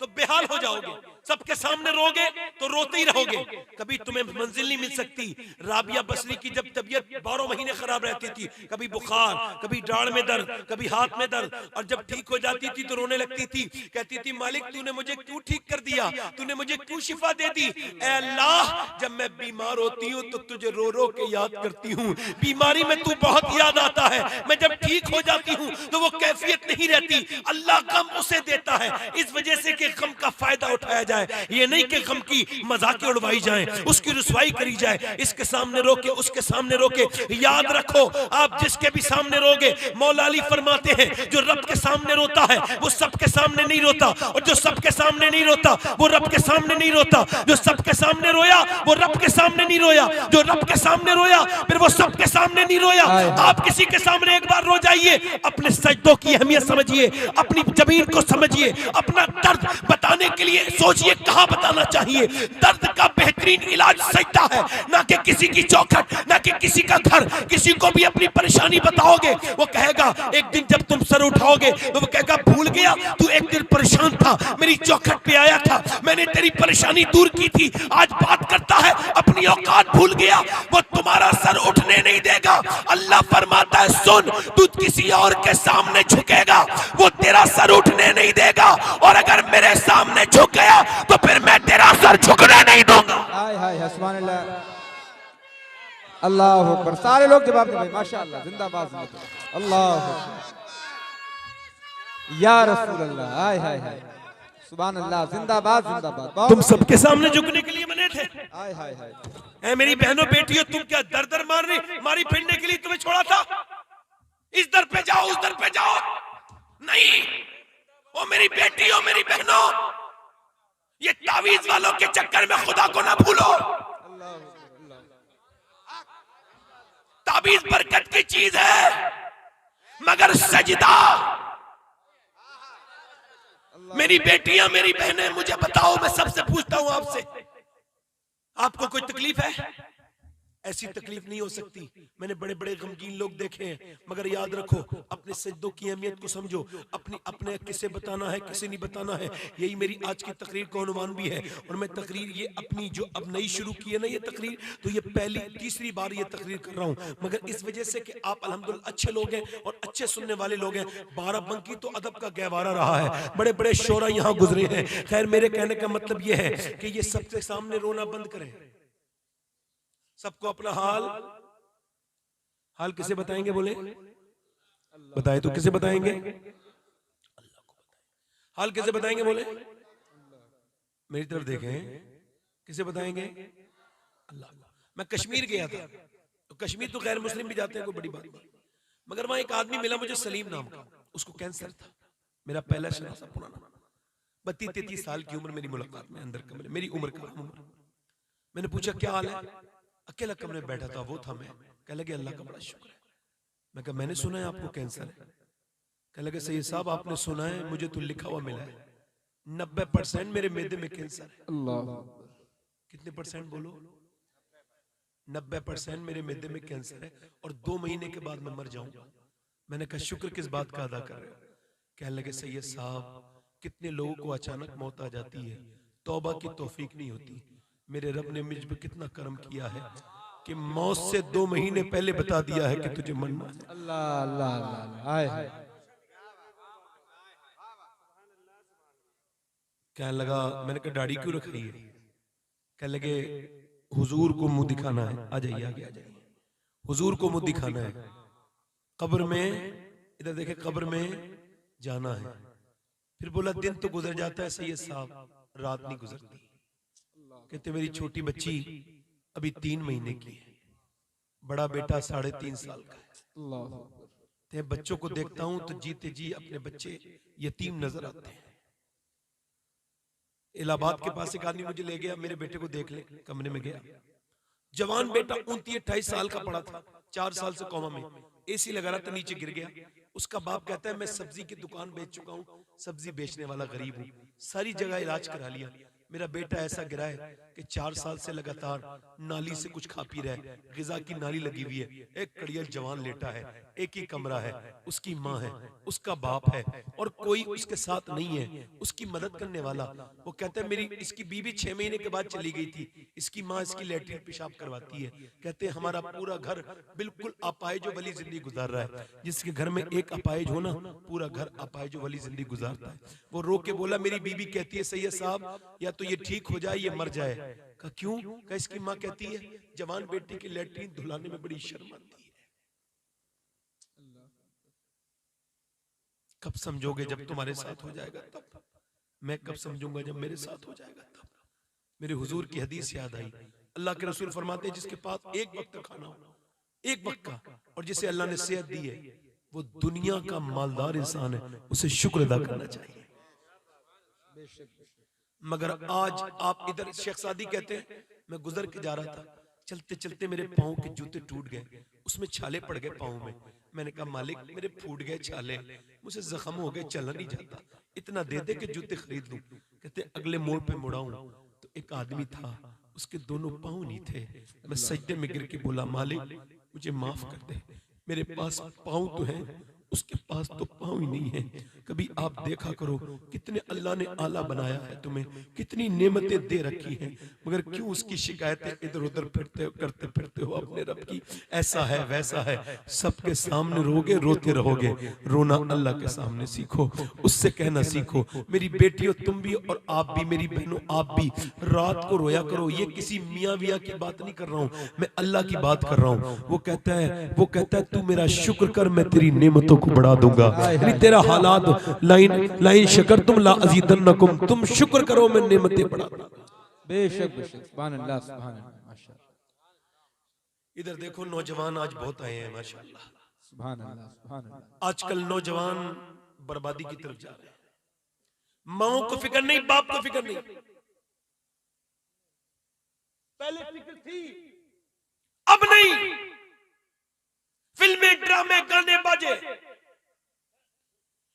तो बेहाल हो जाओगे, सबके सामने रोगे तो रोते ही रहोगे, कभी तुम्हें मंजिल नहीं मिल सकती। राबिया बसरी की जब तबीयत 12 महीने खराब रहती थी, कभी बुखार, कभी डाढ़ में दर्द, कभी हाथ में दर्द, और जब ठीक हो जाती थी तो रोने लगती थी, कहती थी मालिक तूने मुझे क्यों ठीक कर दिया, तूने मुझे क्यों शिफा दे दी। ऐ अल्लाह जब मैं बीमार होती हूँ तो तुझे रो रो के याद करती हूँ, बीमारी में तू बहुत याद आता है, मैं जब ठीक हो जाती हूँ तो वो कैफियत नहीं रहती, अल्लाह गम उसे देता है, इस वजह से कि गम का फायदा उठाया जाए, ये नहीं कि गम की मजाक उड़वाई जाए, उसकी रुसवाई करी जाए, इसके सामने रोके उसके सामने रोके। याद रखो आप जिसके भी सामने रोगे, मौला अली फरमाते हैं जो रब के सामने रोता है वो सबके सामने नहीं रोता, और जो सबके सामने नहीं रोता वो रब के सामने नहीं रोता, जो सबके सामने रोया वो रब के सामने नहीं रोया, जो रब के सामने रोया फिर वो सबके सामने नहीं रोया। आप किसी के सामने एक बार रो जाइए, अपने सजदों की अहमियत समझिए, अपनी जमीन को समझिए, अपना दर्द बताने के लिए सोचिए कहां बताना चाहिए। दर्द का बेहतरीन इलाज सजदा है, ना कि किसी की चौखट, ना कि किसी का घर। किसी को भी अपनी परेशानी बताओगे वो कहेगा, एक दिन जब तुम सर उठाओगे तो वो कहेगा भूल गया तू एक दिन परेशान था, मेरी चौखट पे आया था, मैंने तेरी परेशानी दूर की थी, आज बात करता है अपनी औकात भूल गया। वो तुम्हारा सर उठने नहीं देगा। अल्लाह फरमाता है सुन, तू किसी और के सामने झुकेगा वो तेरा सर उठने नहीं देगा, और अगर मेरे सामने झुक गया तो फिर मैं तेरा सर झुकने नहीं दूंगा। हाय हाय सुभान अल्लाह, अल्लाह अकबर। सारे लोग जवाब दें माशाअल्लाह, जिंदाबाद जिंदाबाद, अल्लाह या रसूल अल्लाह, हाय हाय हाय सुभान अल्लाह, जिंदाबाद जिंदाबाद। तुम सबके सामने झुकने के लिए बने थे। हाय हाय हाय, ऐ मेरी बहनों बेटियों, तुम क्या दर दर मारी फिरने के लिए तुम्हें छोड़ा था? इस दर पे जाओ उस दर पे जाओ, नहीं। ओ मेरी बेटियों मेरी बहनों, ये तावीज वालों के चक्कर में खुदा को ना भूलो। ताबीज बरकत की चीज है, मगर सजदा। मेरी बेटियां मेरी बहनें, मुझे बताओ, मैं सबसे पूछता हूं आपसे, आपको कोई तकलीफ है? ऐसी तकलीफ नहीं हो सकती। मैंने बड़े बड़े गमगीन लोग देखे हैं, मगर याद रखो अपने सजदों की अहमियत को समझो, अपने किसे बताना है किसे नहीं बताना है। यही मेरी आज की तकरीर का अनुमान भी है। और मैं तकरीर ये अपनी जो अब नई शुरू की है ना ये तकरीर, तो ये पहली तीसरी बार ये तकरीर कर रहा हूँ, मगर इस वजह से कि आप अल्हम्दुलिल्लाह अच्छे लोग हैं और अच्छे सुनने वाले लोग हैं। बाराबंकी तो अदब का गहवारा रहा है, बड़े बड़े शोरा यहाँ गुजरे हैं। खैर मेरे कहने का मतलब ये है कि ये सबके सामने रोना बंद करें। सबको अपना हाल किसे बताएंगे? बोले बताए तो किसे बताएंगे? अल्लाह को बताएंगे। हाल किसे बताएंगे? बोले मेरी तरफ देखें, किसे बताएंगे? अल्लाह को। मैं कश्मीर गया था, तो कश्मीर तो गैर मुस्लिम भी जाते हैं, कोई बड़ी बात नहीं, मगर वहां एक आदमी मिला मुझे सलीम नाम का, उसको कैंसर था। मेरा पहला शनासा था पुराना, 32-33 साल की उम्र मेरी मुलाकात में, अंदर कमरे मेरी उम्र का उम्र। मैंने पूछा क्या हाल है? अकेला कमरे में बैठा था, वो था मैं। कह लगे अल्लाह का बड़ा शुक्र है। मैं कहा मैंने सुना है आपको कैंसर है। कह लगे सैयद साहब आपने सुना है, मुझे तो लिखा हुआ मिला है 90% मेरे मैदे में कैंसर है। अल्लाह, कितने परसेंट बोलो? 90% मेरे मैदे में कैंसर है और 2 महीने के बाद मैं मर जाऊंगा। मैंने कहा शुक्र किस बात का अदा कर रहे हो? कहने लगे सैयद साहब कितने लोगों को अचानक मौत आ जाती है, तौबा की तौफीक नहीं होती। मेरे रब ने मुझ पे कितना करम किया है कि मौत से 2 महीने पहले बता दिया है कि तुझे मरना है। अल्लाह अल्लाह अल्लाह, हाय हाय। कहने लगा, मैंने कहा दाढ़ी क्यों रखाई है? कहने लगे हुजूर को मुंह दिखाना है। आ जाइए आगे आ जाइए, हुजूर को मुंह दिखाना है, कब्र में, इधर देखे, कब्र में जाना है। फिर बोला दिन तो गुजर जाता है सैयद साहब, रात नहीं गुजरती। कहते मेरी छोटी बच्ची अभी 3 महीने की है, बड़ा बेटा 3.5 साल का है। ते बच्चों को देखता हूं तो जीते जी अपने बच्चे यतीम नजर आते हैं। इलाहाबाद के पास एक आदमी मुझे ले गया, मेरे बेटे को देख ले, कमरे में गया, जवान बेटा 29-28 साल का पड़ा था, 4 साल से कोमा में, एसी लगा रहा था, नीचे गिर गया। उसका बाप कहता है मैं सब्जी की दुकान बेच चुका हूं, सब्जी बेचने वाला गरीब हूं, सारी जगह इलाज करा लिया, मेरा बेटा ऐसा गिरा है कि 4 साल से लगातार नाली से कुछ खा पी रहा है, गिजा की नाली लगी हुई है, एक कड़ियल जवान लेटा है, एक ही कमरा है, उसकी माँ है, उसका बाप है और कोई उसके साथ नहीं है उसकी मदद करने वाला। वो कहते हैं मेरी इसकी बीवी 6 महीने के बाद चली गई थी, इसकी माँ इसकी लैट्रिन पेशाब करवाती है। कहते हैं हमारा पूरा घर बिल्कुल अपाहिज वाली जिंदगी गुजार रहा है। जिसके घर में एक अपाहिज हो ना, पूरा घर अपाहिज वाली जिंदगी गुजारता है। वो रो के बोला मेरी बीवी कहती है सैयद साहब या तो ये ठीक हो जाए या मर जाए। कहा क्यों? कहा इसकी माँ कहती है जवान बेटी की लैट्रिन धुलाने में बड़ी शर्म आती है। कब समझोगे? जब तुम्हारे साथ हो जाएगा तब। मैं कब समझूंगा? जब मेरे साथ हो जाएगा तब। मेरे हुजूर की हदीस याद आई, अल्लाह के रसूल फरमाते हैं जिसके पास एक वक्त का खाना हो, एक वक्त का, और जिसे अल्लाह ने सेहत दी है, वो दुनिया का मालदार इंसान है, उसे शुक्र अदा करना चाहिए। मगर आज आप इधर शेख सादी कहते हैं मैं गुजर के जा रहा था, चलते चलते मेरे पाँव के जूते टूट गए, उसमें छाले पड़ गए पाँव में। मैंने कहा मालिक मेरे फूट गए छाले, मुझे जख्म हो गए, चला नहीं जाता, इतना दे दे के जूते खरीद लूं। कहते अगले मोड़ पे मुड़ाऊं तो एक आदमी था, उसके दोनों पाँव नहीं थे। मैं सजदे में गिर के बोला मालिक मुझे माफ कर दे, मेरे पास पाँव तो है, उसके पास तो पाँव ही नहीं है। कभी आप देखा करो कितने अल्लाह ने आला बनाया है तुम्हें, कितनी नेमतें दे रखी हैं, मगर क्यों उसकी शिकायतें इधर उधर करते फिरते हो अपने रब की। ऐसा है वैसा है, सबके सामने रोगे रोते रहोगे, रोना अल्लाह के सामने सीखो, उससे कहना सीखो। मेरी बेटियों तुम भी और आप भी, मेरी बहनों आप भी रात को रोया करो। ये किसी मियाँ वियाँ की बात नहीं कर रहा हूँ, मैं अल्लाह की बात कर रहा हूँ। वो कहता है तू मेरा शुक्र कर, मैं तेरी नेमतों को बढ़ा दूंगा। यानी तेरा हालात लाइन शकर तुम ला अज़ीदन्नकुम, तुम शुक्र करो मैं नेमतें बढ़ा दूंगा। बेशक बेशक, सुभान अल्लाह सुभान अल्लाह, माशाअल्लाह। इधर देखो नौजवान आज बहुत आए हैं माशाअल्लाह, सुभान अल्लाह सुभान अल्लाह। आजकल नौजवान बर्बादी की तरफ जा रहे हैं। माओ को फिक्र नहीं, बाप को फिक्र नहीं। पहले फिक्र थी, अब नहीं। फिल्में, ड्रामे, गाने बाजे,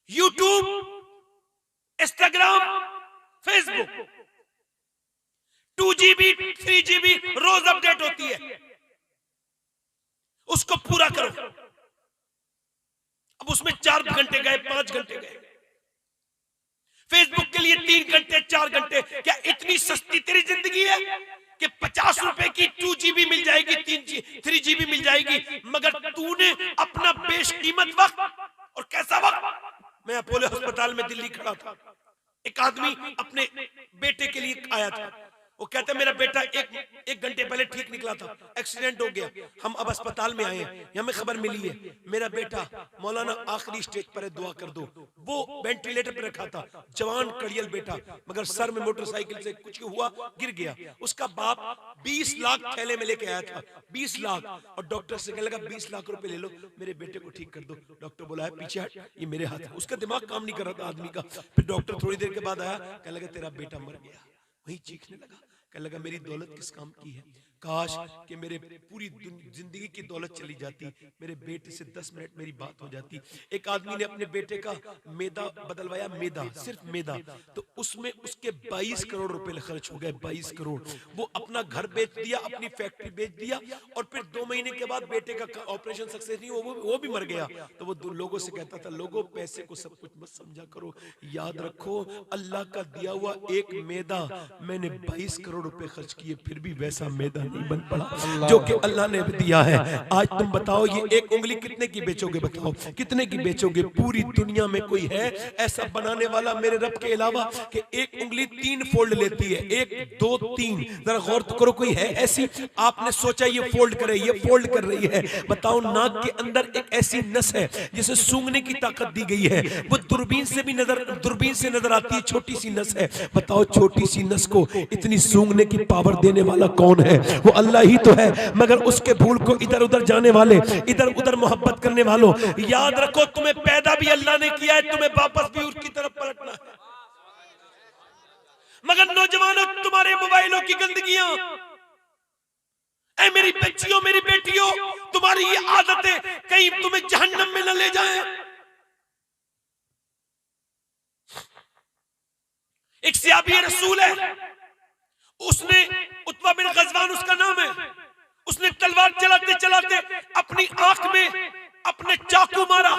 YouTube, Instagram, Facebook, 2GB 3GB रोज अपडेट होती है, उसको पूरा करो। अब उसमें 4 घंटे गए, 5 घंटे गए। फेसबुक के लिए 3 घंटे 4 घंटे। क्या इतनी सस्ती तेरी जिंदगी है कि 50 रुपए की 2GB मिल जाएगी, 3GB मिल जाएगी, मगर तूने अपना बेशकीमत वक्त, और कैसा वक्त। मैं अपोलो अस्पताल में दिल्ली खड़ा था, एक आदमी अपने बेटे के लिए आया था। वो कहता है मेरा बेटा एक घंटे पहले ठीक निकला था, एक्सीडेंट हो गया, हम अब अस्पताल में आए हैं, हमें खबर मिली है मेरा बेटा मौलाना आखिरी स्टेज पर है, दुआ कर दो। वो वेंटिलेटर पर रखा था, जवान कड़ियल बेटा, मगर सर में मोटरसाइकिल से कुछ हुआ, गिर गया। उसका बाप 20 लाख थैले में लेके आया था, 20 लाख, और डॉक्टर से कहने लगा 20 लाख रुपए ले लो, मेरे बेटे को ठीक कर दो। डॉक्टर बोला है पीछे हट, ये मेरे हाथ है। उसका दिमाग काम नहीं कर रहा था आदमी का। फिर डॉक्टर थोड़ी देर के बाद आया, कहने लगा तेरा बेटा मर गया। वही चीखने लगा, कहने लगा मेरी दौलत किस काम की है, काश कि मेरे पूरी जिंदगी की दौलत चली जाती, मेरे बेटे से 10 मिनट मेरी बात हो जाती। एक आदमी ने अपने बेटे का मैदा बदलवाया, मैदा, सिर्फ मैदा, तो उसमें उसके 22 करोड़ रुपए खर्च हो गए, 22 करोड़। वो अपना घर बेच दिया, अपनी फैक्ट्री बेच दिया, और फिर 2 महीने के बाद बेटे का ऑपरेशन सक्सेस नहीं, वो भी मर गया। तो वो लोगों से कहता था लोगों पैसे को सब कुछ मत समझा करो, याद रखो अल्लाह का दिया हुआ एक मैदा मैंने 22 करोड़ रुपए खर्च किए, फिर भी वैसा मैदा नहीं बन पड़ा जो कि अल्लाह ने दिया है। आज तुम बताओ ये एक उंगली कितने की बेचोगे? बताओ कितने की बेचोगे? पूरी दुनिया में कोई है ऐसा बनाने वाला मेरे रब के अलावा कि एक उंगली 3 फोल्ड लेती है, 1 2 3। जरा गौर तो करो, कोई है ऐसी? आपने सोचा ये फोल्ड करे, ये फोल्ड कर रही है। बताओ नाक के अंदर एक ऐसी नस है जिसे सूंघने की ताकत दी गई है, वो दूरबीन से नजर आती है, छोटी सी नस है। बताओ छोटी सी नस को इतनी सूंघने की पावर देने वाला कौन है? वो अल्लाह ही तो है। मगर उसके भूल को इधर उधर जाने वाले, इधर उधर मोहब्बत करने वालों, याद रखो तुम्हें पैदा भी अल्लाह ने किया है, तुम्हें वापस भी उसकी तरफ पलटना है। मगर नौजवानों तुम्हारे मोबाइलों की गंदगियां, ऐ मेरी बच्चियों मेरी बेटियों, तुम्हारी ये आदतें कहीं तुम्हें जहन्नम में न ले जाएं। एक सहाबी रसूल है, उसने उत्बा बिन गजवान उसका नाम है, उसने तलवार चलाते चलाते अपनी आंख में अपने चाकू मारा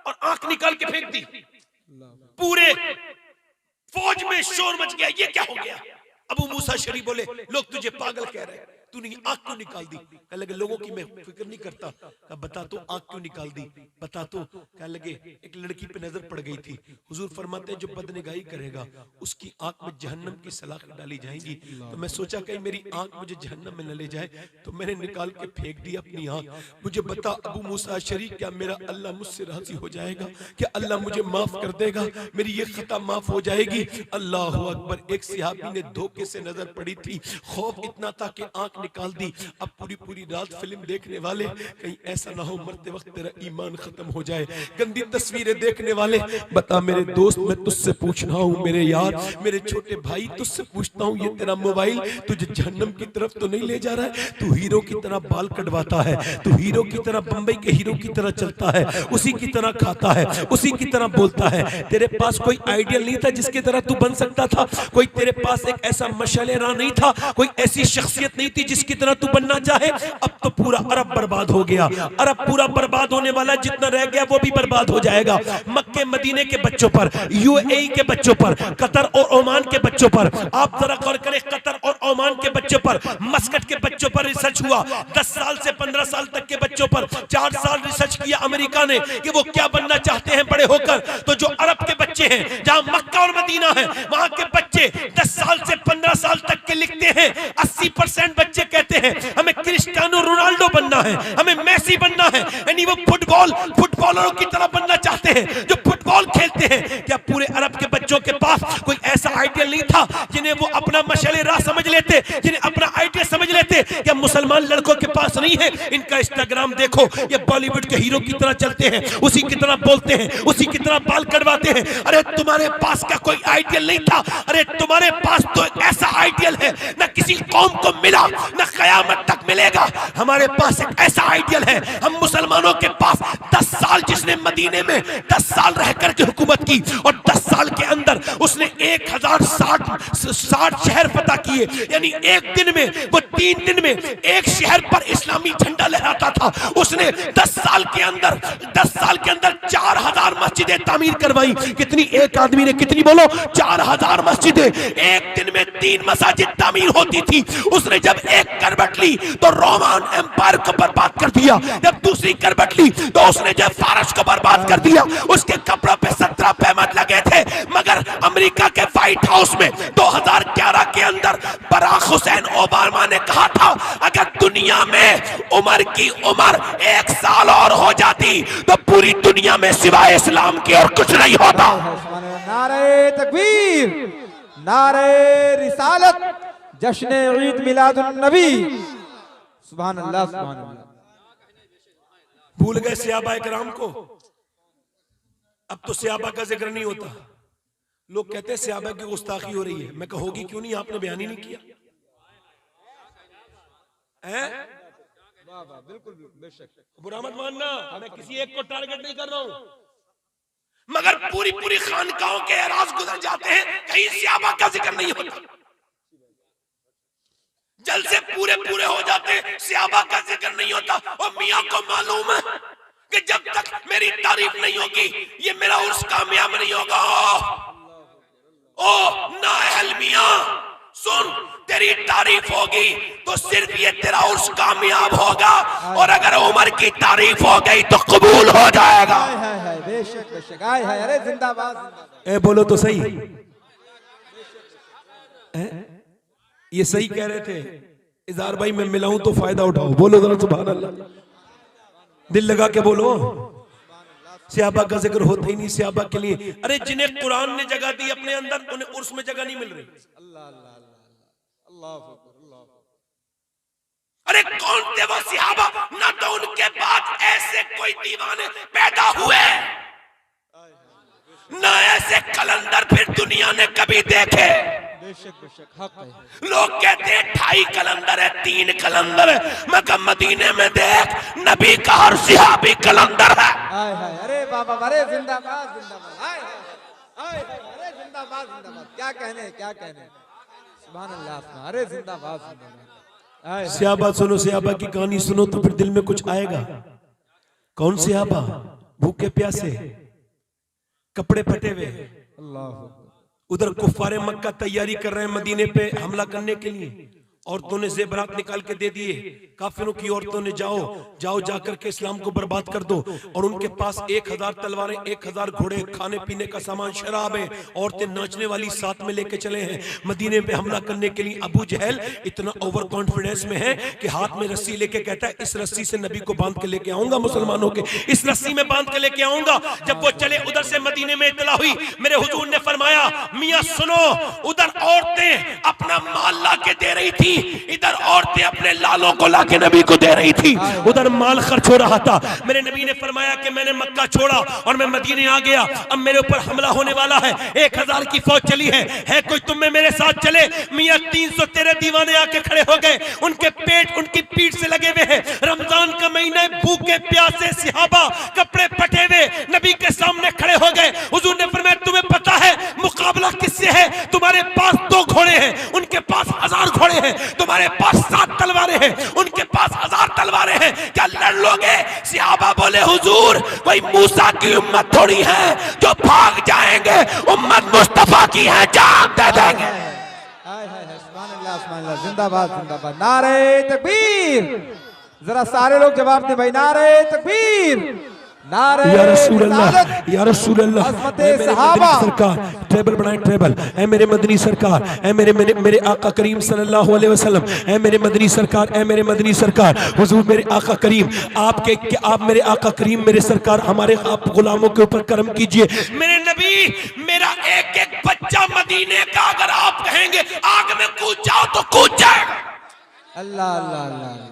और आंख निकाल के फेंक दी। पूरे फौज में शोर मच गया, ये क्या हो गया? अबू मूसा शरी बोले, लोग तुझे पागल कह रहे हैं, तूने आंख क्यों निकाल दी? कह लगे लोगों की मैं फिक्र नहीं करता। कहा बता तो आंख क्यों निकाल दी, बता तो। कह लगे एक लड़की पे नजर पड़ गई थी, हुजूर फरमाते हैं जो बदनिगाही करेगा उसकी आंख में जहन्नम की सलाखें डाली जाएंगी। तो मैं सोचा कहीं मेरी आंख मुझे जहन्नम में न ले जाए, तो मैंने निकाल के फेंक दी अपनी आंख। मुझे बता अबू मूसा शरी, क्या मेरा अल्लाह मुझसे राजी हो जाएगा? क्या अल्लाह मुझे माफ कर देगा? मेरी ये खता माफ हो जाएगी? अल्लाह अकबर। एक सहाबी ने धोखे से नजर पड़ी थी, खौफ इतना था कि आंख निकाल दी। अब पूरी पूरी रात फिल्म देखने वाले, कहीं ऐसा ना हो मरते वक्त तेरा ईमान खत्म हो जाए। गंदी तस्वीरें देखने वाले, बता मेरे दोस्त मैं तुझसे पूछ रहा हूँ, मेरे यार, मेरे छोटे भाई तुझसे पूछता हूँ, ये तेरा मोबाइल तुझे जहन्नम की तरफ तो नहीं ले जा रहा है? तू हीरो की तरह बाल कटवाता है, तू हीरो की तरह बंबई के हीरो की तरह चलता है, उसी की तरह खाता है, उसी की तरह बोलता है। तेरे पास कोई आइडियल नहीं था जिसकी तरह तू बन सकता था? कोई तेरे पास एक ऐसा मशाले राह नहीं था? कोई ऐसी शख्सियत नहीं थी जिसकी तरह तू बनना चाहे? अब तो पूरा अरब बर्बाद हो गया, अरब पूरा बर्बाद होने वाला, जितना रह गया वो भी बर्बाद हो जाएगा। मक्के मदीने के बच्चों पर, यूएई के बच्चों पर, कतर और ओमान के बच्चों पर, आप जरा गौर करें, कतर और ओमान के बच्चों पर, मस्कट के बच्चों पर रिसर्च हुआ। 10 साल से 15 साल तक के बच्चों पर 4 साल रिसर्च किया अमेरिका ने कि वो क्या बनना चाहते हैं बड़े होकर। तो जो अरब के बच्चे हैं, जहां मक्का और मदीना है, वहां के बच्चे 10 साल से 15 साल तक के लिखते हैं। 80% बच्चे कहते हैं हमें क्रिस्टियानो रोनाल्डो बनना है, हमें मेसी बनना है, यानी वो फुटबॉलरों की तरह बनना चाहते हैं जो फुटबॉल खेलते हैं। क्या पूरे अरब के बच्चों के पास कोई ऐसा आइडियल नहीं था जिन्हें वो अपना मशाले राह समझ लेते, जिन्हें अपना आइडिया समझ लेते? क्या मुसलमान लड़कों के पास नहीं है? इनका इंस्टाग्राम देखो, ये बॉलीवुड के हीरो की तरह चलते हैं, उसी की तरह बोलते हैं, उसी की तरह बाल कटवाते हैं। अरे तुम्हारे पास क्या कोई आइडियल नहीं था? अरे तुम्हारे पास तो एक ऐसा आइडियल है ना किसी कौम को मिला, ना कयामत तक मिलेगा। हमारे पास एक ऐसा आइडियल है, हम मुसलमानों के पास 10 साल, जिसने मदीने में 10 साल रह करके हुकूमत की और 10 साल के अंदर उसने 1060 शहर फतह किए, यानी एक दिन में, वो 3 दिन में एक शहर पर इस्लामी झंडा लहराता था। उसने 10 साल के अंदर 4000 मस्जिदें तामीर करवाई। कितनी? एक आदमी ने कितनी? बोलो, 4000 मस्जिदें। एक दिन में 3 मसाजिद तामीर होती थी। उसने जब एक करवट ली तो रोमन एम्पायर को बर्बाद कर दिया, जब दूसरी करवट ली तो उसने जब फारस को बर्बाद कर दिया। उसके कपड़ों पे 17 पैमत लगे थे, मगर अमेरिका के व्हाइट हाउस में 2011 के अंदर बराक हुसैन ओबामा ने कहा था अगर दुनिया में उमर की उम्र 1 साल और हो जाती तो पूरी दुनिया में सिवाय इस्लाम के और कुछ नहीं होता। नारे तकबीर, नारे रिसालत, जश्न ईद मिलादुन नबी। सुभान अल्लाह, सुभान अल्लाह। भूल गए सहाबा इकराम को? अब तो सहाबा का जिक्र नहीं होता। लोग कहते हैं सहाबा की गुस्ताखी हो रही है। मैं कहा होगी क्यों नहीं, आपने बयान ही नहीं किया है? बिल्कुल बेशक, बुरा मत मानना, मैं किसी एक को टारगेट नहीं कर रहा हूं, मगर पूरी पूरी खानकाहों के एराज गुजर जाते हैं, कहीं सहाबा का जिक्र नहीं होता। जलसे पूरे पूरे हो जाते, सहाबा का जिक्र नहीं होता। और मियां को मालूम है कि जब तक मेरी तारीफ नहीं होगी ये मेरा उर्स कामयाब नहीं होगा। ओ नाअहल मियां सुन, तेरी तारीफ होगी तो सिर्फ ये तेरा उर्स कामयाब होगा, और अगर उमर की तारीफ हो गई तो कबूल हो जाएगा। बेशक बेशक, अरे जिंदाबाद जिंदाबाद। ए बोलो तो सही, ये सही कह रहे थे। इज़हार भाई मैं मिलाऊं तो फायदा उठाओ, बोलो जरा सुभान अल्लाह, दिल लगा के बोलो। सहाबा का जिक्र होता ही नहीं सहाबा के लिए। अरे जिन्हें कुरान ने जगह दी अपने अंदर, उन्हें उर्स में जगह नहीं मिल रही। अरे कौन थे वो सहाबा? ना तो उनके बाद ऐसे कोई दीवाने पैदा हुए, ना ऐसे कलंदर फिर दुनिया ने कभी देखे। बेशक बेशक, हक है। लोग कहते हैं 2.5 कलंदर है, 3 कलंदर है, मगर मदीने में देख नबी का हर सहाबी कलंदर है। अरे बाबा, अरे जिंदाबाद जिंदाबाद, अरे जिंदाबाद जिंदाबाद, क्या कहने क्या कहने। सुभान अल्लाह, अरे जिंदाबाद जिंदाबाद। सहाबा सुनो, सहाबा की कहानी सुनो तो फिर दिल में कुछ आएगा। कौन सहाबा? भूखे प्यासे, कपड़े फटे हुए, अल्लाह। उधर कुफारे मक्का तैयारी कर रहे हैं मदीने पे हमला करने के लिए। औरतों ने जेबरात निकाल के दे दिए, काफिरों की औरतों ने जाओ जाओ जाकर के इस्लाम को बर्बाद कर दो। और उनके पास 1000 तलवारें, 1000 घोड़े, खाने पीने का सामान, शराब है, औरतें नाचने वाली साथ में लेके चले हैं मदीने पे हमला करने के लिए। अबू जहल इतना ओवर कॉन्फिडेंस में है कि हाथ में रस्सी लेके कहता है इस रस्सी से नबी को बांध के लेके आऊंगा, मुसलमानों के इस रस्सी में बांध के लेके आऊंगा। जब वो चले उधर से मदीने में इतला हुई, मेरे हुजूर ने फरमाया मियां सुनो, उधर औरतें अपना माल ला के दे रही थी, इधर औरतें अपने लालों को लाके नबी को दे रही थी, उधर माल खर्च हो रहा था। मेरे नबी ने फरमाया कि मैंने मक्का छोड़ा और मैं मदीने आ गया, अब मेरे ऊपर हमला होने वाला है, 1000 की फौज चली है कोई तुम में मेरे साथ चले? मियां 313 दीवाने आके खड़े हो गए, उनके पेट उनकी पीठ से लगे हुए हैं। रमजान का महीना है, भूखे प्यासे सहाबा कपड़े फटे हुए नबी के सामने खड़े हो गए। हुजूर ने फरमाया तुम्हें पता है मुकाबला किससे है? तुम्हारे पास 2 घोड़े हैं, उनके पास 1000 घोड़े हैं, तुम्हारे पास 7 तलवारें हैं, उनके पास 1000 तलवारें हैं, क्या लड़ लोगे? सहाबा बोले हुजूर कोई मूसा की उम्मत थोड़ी है जो भाग जाएंगे, उम्मत मुस्तफा की है, जान दे देंगे। सुभान अल्लाह, जिंदाबाद जिंदाबाद, नारे तकबीर। जरा सारे लोग जवाब दे भाई, नारे तकबीर, नारे या रसूल अल्लाह, या रसूल अल्लाह, सहाबा सरकार ट्रेबल बनाए, ट्रेबल ऐ मेरे मदनी सरकार, ऐ मेरे आका करीम सल्लल्लाहु अलैहि वसल्लम, ऐ मेरे मदनी सरकार, ऐ मेरे मदनी सरकार, हुजूर मेरे आका करीम, आप मेरे आका करीम, मेरे सरकार, हमारे आप गुलामों के ऊपर करम कीजिए। मेरे नबी, मेरा एक एक बच्चा मदीने का अगर आप कहेंगे आग में कूद जाओ तो कूद जाएगा। अल्लाह अल्लाह अल्लाह।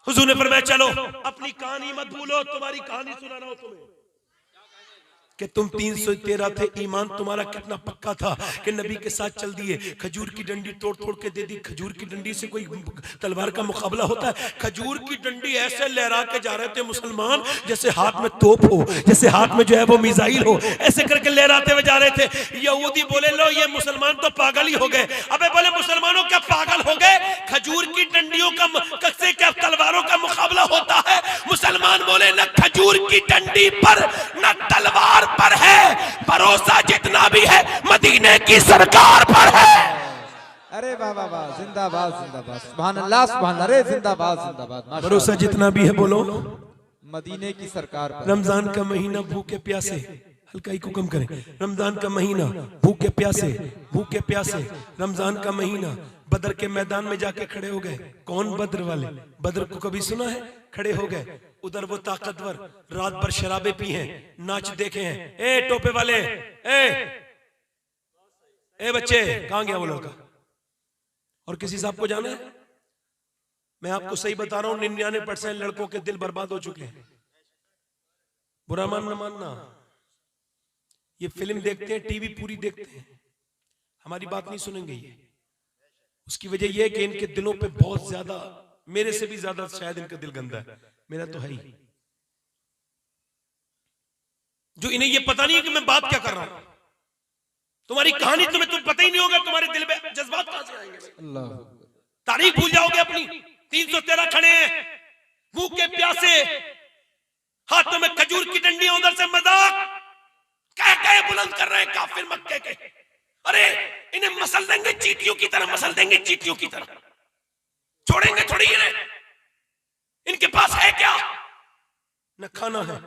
हुजूर ने फरमाया चलो अपनी कहानी मत भूलो, तुम्हारी कहानी सुनाना हो तुम्हें कि तुम 313 थे, ईमान तुम्हारा कितना पक्का था कि नबी के साथ चल दिए। खजूर की डंडी तोड़ तोड़ के दे दी। खजूर की डंडी से कोई तलवार का मुकाबला होता है? खजूर की डंडी ऐसे लहरा के जा रहे थे मुसलमान जैसे हाथ में तोप हो, जैसे हाथ में जो है वो मिसाइल हो, ऐसे करके लहराते हुए जा रहे थे। यहूदी बोले लो ये मुसलमान तो पागल ही हो गए। अबे बोले मुसलमानों क्या पागल हो गए? खजूर की डंडियों का से क्या तलवारों का मुकाबला होता है? मुसलमान बोले न खजूर की डंडी पर न तलवार पर है, भरोसा जितना भी है मदीने की सरकार पर है। अरे वाह वाह वाह, जिंदाबाद जिंदाबाद, सुभान अल्लाह सुभान, अरे जिंदाबाद जिंदाबाद। भरोसा जितना भी है बोलो मदीने की सरकार पर। रमजान का महीना भूखे प्यासे, हल्का ही को कम करें, रमजान का महीना भूखे प्यासे, भूखे प्यासे, रमजान का महीना बदर के मैदान में जाके खड़े हो गए। कौन? बदर वाले। बदर को कभी सुना है? खड़े हो गए। उधर वो ताकतवर रात भर शराबे पी हैं, नाच देखे हैं। ए टोपे वाले, ए बच्चे, कहां गया वो लड़का? और किसी साहब को जाना है? मैं आपको सही बता रहा हूं, 99% लड़कों के दिल बर्बाद हो चुके हैं। बुरा मानना, ये फिल्म देखते हैं, टीवी पूरी देखते हैं, हमारी बात नहीं सुनेंगे। ये उसकी वजह यह है कि इनके दिलों पे बहुत ज्यादा, मेरे से भी ज्यादा शायद इनका दिल गंदा है, मेरा तो है ही। जो इन्हें ये पता नहीं है कि मैं बात क्या कर रहा हूं। तुम्हारी कहानी तुम्हें पता ही नहीं होगा, तुम्हारे दिल में जज्बात कहां से आएंगे? अल्लाह, तारीख भूल जाओगे अपनी। 313 खड़े हैं भूखे प्यासे, हाथों में खजूर की डंडियां, उधर से मजाक कह बुलंद कर रहे हैं काफिर मक्के के। अरे इन्हें मसल देंगे चींटियों की तरह, मसल देंगे चींटियों की तरह, छोड़ेंगे थोड़ी इन्हें। इनके पास है क्या? न खाना है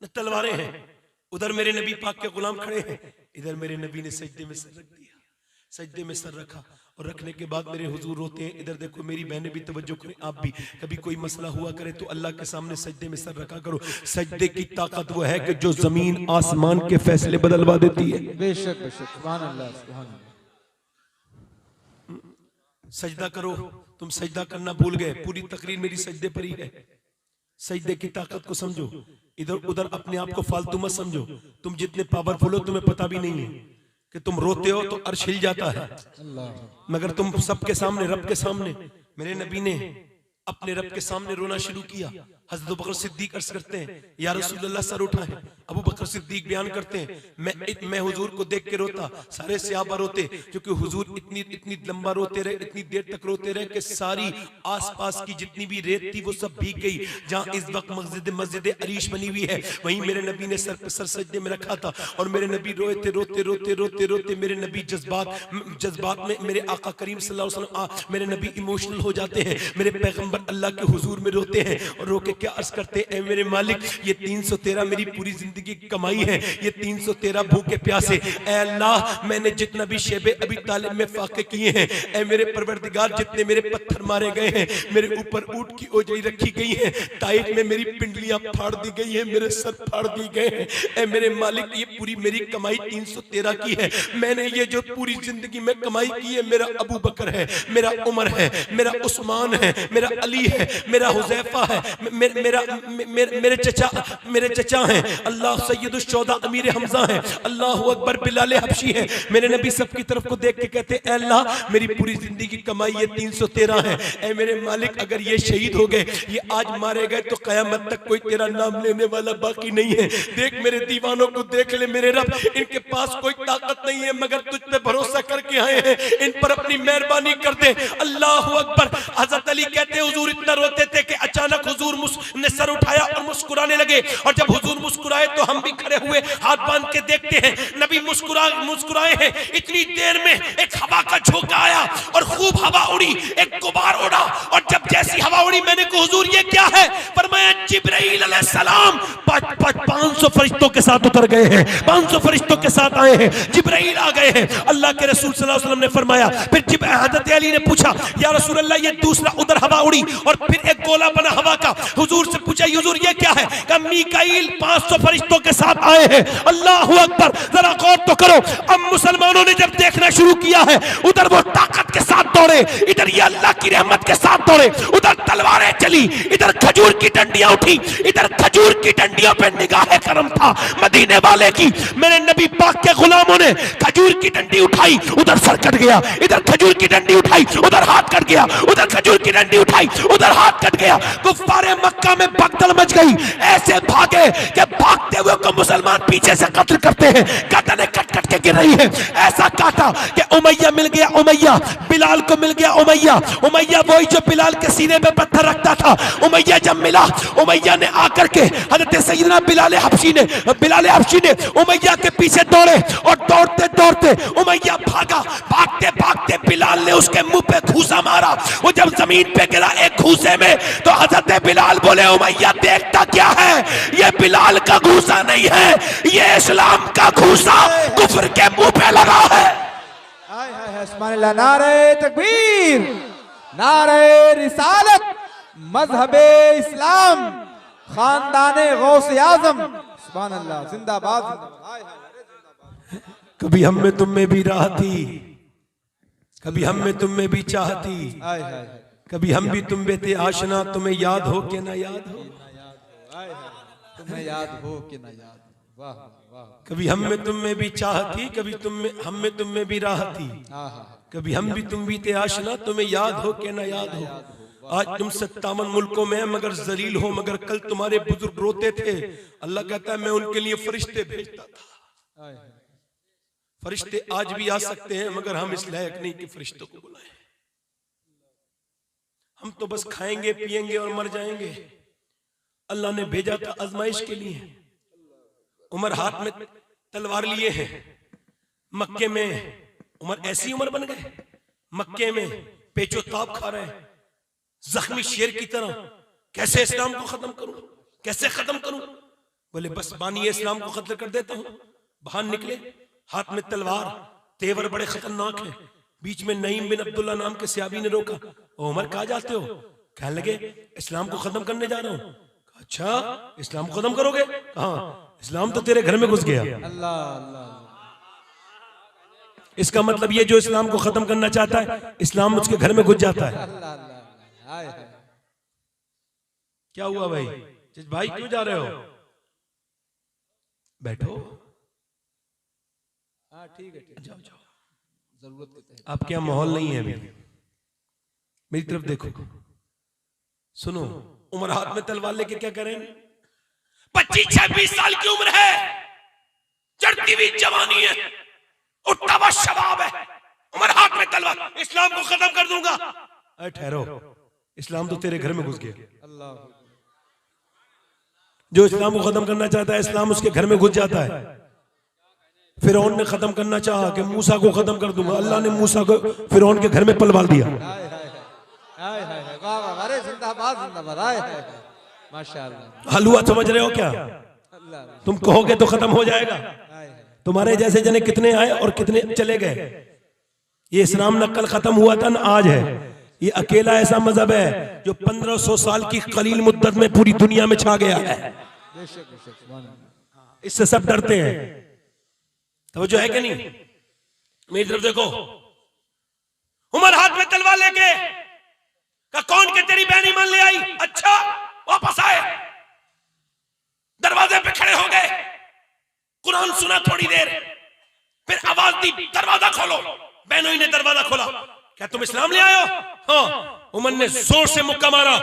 न तलवारें हैं। उधर मेरे नबी पाक के गुलाम खड़े हैं, इधर मेरे नबी ने सजदे में सर रख दिया, सजदे में सर रखा, और रखने के बाद मेरे हुजूर रोते हैं। इधर देखो मेरी बहनें भी तवज्जो करें, आप भी कभी कोई मसला हुआ करे तो अल्लाह के सामने सजदे में सर रखा करो। सजदे की ताकत वो है कि जो जमीन आसमान के फैसले बदलवा देती है। बेशक बेशक, सुभान अल्लाह सुभान अल्लाह। सजदा करो, तुम सजदा करना भूल गए, पूरी तकरीर मेरी सजदे पर ही है। सजदे की ताकत को समझो, इधर उधर अपने आप को फालतू मत समझो। तुम जितने पावरफुल हो तुम्हें पता भी नहीं है कि तुम रोते हो तो अर्श हिल जाता है, मगर तुम सबके सामने, रब के सामने, मेरे नबी ने अपने रब के सामने रोना शुरू किया। हज़रत अबू बकर सिद्दीक अर्ज करते हैं, या रसूलल्लाह सर उठाएं। अबू बकर सिद्दीक बयान करते हैं, मैं हुजूर को देख के रोता, सारे सहाबा रोते, क्योंकि हुजूर इतनी लंबा रोते रहे, इतनी देर तक रोते रहे कि सारी आसपास की जितनी भी रेत थी वो सब भीग गई। जहां इस वक्त मस्जिद अरीश बनी हुई है, वहीं मेरे नबी ने सर पे सर सजदे में रखा था और मेरे नबी रोए थे, रोते रोते रोते रोते मेरे नबी जज्बात में, मेरे आका करीम सल्लल्लाहु अलैहि वसल्लम मेरे नबी इमोशनल हो जाते हैं, मेरे पैगंबर अल्लाह के हुजूर में रोते हैं और रो के क्या अर्ज करते हैं, मेरे मालिक ये 313 मेरी पूरी जिंदगी की कमाई है, ये 313 भूखे प्यासे, ऐ अल्लाह मैंने जितना भी शेबे अभी तालिब में फाके किए हैं, ऐ मेरे परवरदिगार जितने मेरे पत्थर मारे गए हैं, मेरे ऊपर ऊंट की ओजड़ी रखी गई है, ताइफ में मेरी पिंडलियां फाड़ दी गई है, मेरे सर फाड़ दी गए हैं, ऐ मेरे मालिक ये पूरी मेरी कमाई 313 की है, मैंने ये जो पूरी जिंदगी में कमाई की है, मेरा अबू बकर है, मेरा उमर है, मेरा उस्मान है, मेरा अली है, मेरा हुज़ैफा है, मेरे चचा हैं, अल्लाह सैयदुश शोदा अमीर हमजा हैं, अल्लाह अकबर बिलाल हबशी हैं। मेरे नबी सबकी तरफ को देख के कहते हैं, अल्लाह मेरी पूरी जिंदगी की कमाई ये 313 है, ऐ मेरे मालिक अगर ये शहीद हो गए, ये आज मारे गए तो कयामत तक कोई तेरा नाम लेने वाला बाकी नहीं है। देख मेरे दीवानों को देख ले मेरे रब, इनके पास कोई ताकत नहीं है मगर तुझ पे भरोसा करके आए हैं, इन पर अपनी मेहरबानी कर दे। अल्लाह अकबर। हजरत अली कहते हैं हुजूर इतना रोते थे कि अचानक हुजूर ने सर उठाया और मुस्कुराने लगे, और जब हुजूर मुस्कुराए तो हम भी खड़े हुए हाथ बांध के देखते हैं, नबी मुस्कुराए हैं। इतनी देर में एक हवा का झोंका आया और खूब हवा उड़ी, एक गुबार उड़ा, और जब जैसी हवा उड़ी मैंने कहा हुजूर ये क्या है? फरमाया जिब्राइल अलैहिस्सलाम 500 फरिश्तों के साथ उतर गए हैं, 500 फरिश्तों के साथ आए हैं, जिब्राइल आ गए हैं। अल्लाह के रसूल सल्लल्लाहु अलैहि वसल्लम ने फरमाया, फिर हज़रत अली ने पूछा या रसूल अल्लाह ये दूसरा उधर हवा उड़ी और फिर एक गोला बना हवा का, हुजूर से पूछा हुजूर ये क्या है? कहा मीकाईल 500 फरिश्तों के साथ आए हैं। अल्लाह अकबर। जरा गौर तो करो, अब मुसलमानों ने जब देखना शुरू किया है, उधर वो ताकत के साथ दौड़े, इधर ये अल्लाह की रहमत के साथ दौड़े, उधर तलवारें चली, इधर खजूर की डंडियां उठी, इधर खजूर की डंडियों पे निगाह करम था मदीने वाले की। मेरे नबी पाक के गुलामों ने खजूर की डंडी उठाई, उधर सर कट गया, इधर खजूर की डंडी उठाई, उधर हाथ कट गया, उधर खजूर की डंडी उठाई, उधर हाथ कट गया। कुफ्फारे मक्का में भगदड़ मच गई, ऐसे भागे कि भागते हुए को मुसलमान पीछे से कत्ल करते हैं, गर्दनें कट कट के गिर रही है। ऐसा काटा कि उमैया मिल गया, उमैया बिलाल को मिल गया, उमैया वही जो बिलाल के सीने पे पत्थर रखता था। उमैया जब मिला, उमैया ने आकर के हजरत सैयदना बिलाल हबशी ने उमैया के पीछे दौड़े, और दौड़ते दौड़ते उमैया भागा, भागते भागते बिलाल ने उसके मुंह पे घूसा मारा। वो जब जमीन पे गिरा एक घूसे में, तो हजरत बिलाल बोले उमैया देखता क्या है? ये बिलाल का घूसा नहीं है, ये इस्लाम का घूसा कुफ्र के मुंह पे लगा है। हाय हाय हाय सुभानअल्लाह। नारे तकबीर, नारे रिसालत, मजहबे इस्लाम, खानदाने गौसे आजम, सुभानअल्लाह, जिंदाबाद। हाय हाय। कभी हम में तुम में भी राह थी, कभी हम में तुम में भी चाहती, हाय हाय। कभी हम भी तुम बेते आशना, तुम्हें याद हो कि ना याद हो, हाय हाय। तुम्हें याद हो कि ना याद हो, वाह वाह। कभी हम में तुम में भी चाहती, कभी हम में तुम में भी राह थी, कभी हम भी तुम बीते आशना, तुम्हें याद हो कि ना याद हो। आज तुम 57 मुल्कों में मगर जलील हो, मगर कल तुम्हारे बुजुर्ग रोते थे। अल्लाह कहता है मैं उनके लिए फरिश्ते भेजता था। फरिश्ते आज भी आ सकते हैं, मगर हम इस लायक नहीं कि फरिश्तों को बुलाएं। हम तो बस खाएंगे पिएंगे और मर जाएंगे। अल्लाह ने भेजा था आजमाइश के लिए। उमर हाथ में तलवार लिए हैं, मक्के में उमर ऐसी उमर बन गए, मक्के में पेचो ताप खा रहे हैं, जख्मी शेर की तरह। कैसे इस्लाम को खत्म करूं, कैसे खत्म करूं? बोले बस बानी इस्लाम को खत्म कर देता हूं। बाहर निकले, हाथ में तलवार, तेवर बड़े खतरनाक हैं। बीच में नईम बिन अब्दुल्ला नाम के सहाबी ने रोका, उमर कहाँ जाते हो? कहने लगे इस्लाम को खत्म करने जा रहा हूं। अच्छा इस्लाम को खत्म करोगे? कहाँ? इस्लाम तो तेरे घर में घुस गया। अल्लाह अल्लाह। इसका मतलब ये जो इस्लाम को खत्म करना चाहता है, इस्लाम उसके घर में घुस जाता है। अल्लाह अल्लाह। हाय हाय। क्या हुआ भाई? भाई क्यों जा रहे हो? बैठो। हाँ ठीक है, ठीक। जाओ जाओ, जरूरत के तहत। आपके यहाँ माहौल नहीं है अभी। मेरी तरफ देखो, सुनो। उमर हाथ में तलवार लेके क्या करें? 25-26 साल की उम्र है, चढ़ती हुई जवानी है, उठता हुआ शबाब है, उमर हाथ में तलवार, इस्लाम को खत्म कर दूंगा। अरे ठहरो, इस्लाम तो तेरे घर में घुस गया। अल्लाह, जो इस्लाम को खत्म करना चाहता है, इस्लाम उसके घर में घुस जाता है। फिरौन ने खत्म करना चाहा कि मूसा को खत्म कर दूंगा, अल्लाह ने मूसा को फिरौन के घर में पलवाल दिया। हाय हाय हाय, वाह वाह, अरे जिंदाबाद जिंदाबाद, हाय हाय, माशाअल्लाह। हलवा समझ रहे हो क्या? अल्लाह, तुम कहोगे तो खत्म हो जाएगा। हाय हाय, तुम्हारे जैसे जने कितने आए और कितने चले गए। ये इस्लाम न कल खत्म हुआ था न आज है। ये अकेला ऐसा मजहब है जो 1500 साल की कलील मुद्दत में पूरी दुनिया में छा गया है। बेशक बेशक, सुभान अल्लाह। इससे सब डरते हैं। तो जो है कि नहीं? मेरी तरफ देखो, उमर हाथ में तलवार लेके का कौन के तेरी बहन ईमान ले आई? अच्छा, वापस आए, दरवाजे पे खड़े हो गए, कुरान सुना थोड़ी देर, फिर आवाज दी दरवाजा खोलो। बहनों ने दरवाजा खोला। क्या तुम इस्लाम ले आए हो? हाँ। उमर ने जोर से मुक्का मारा।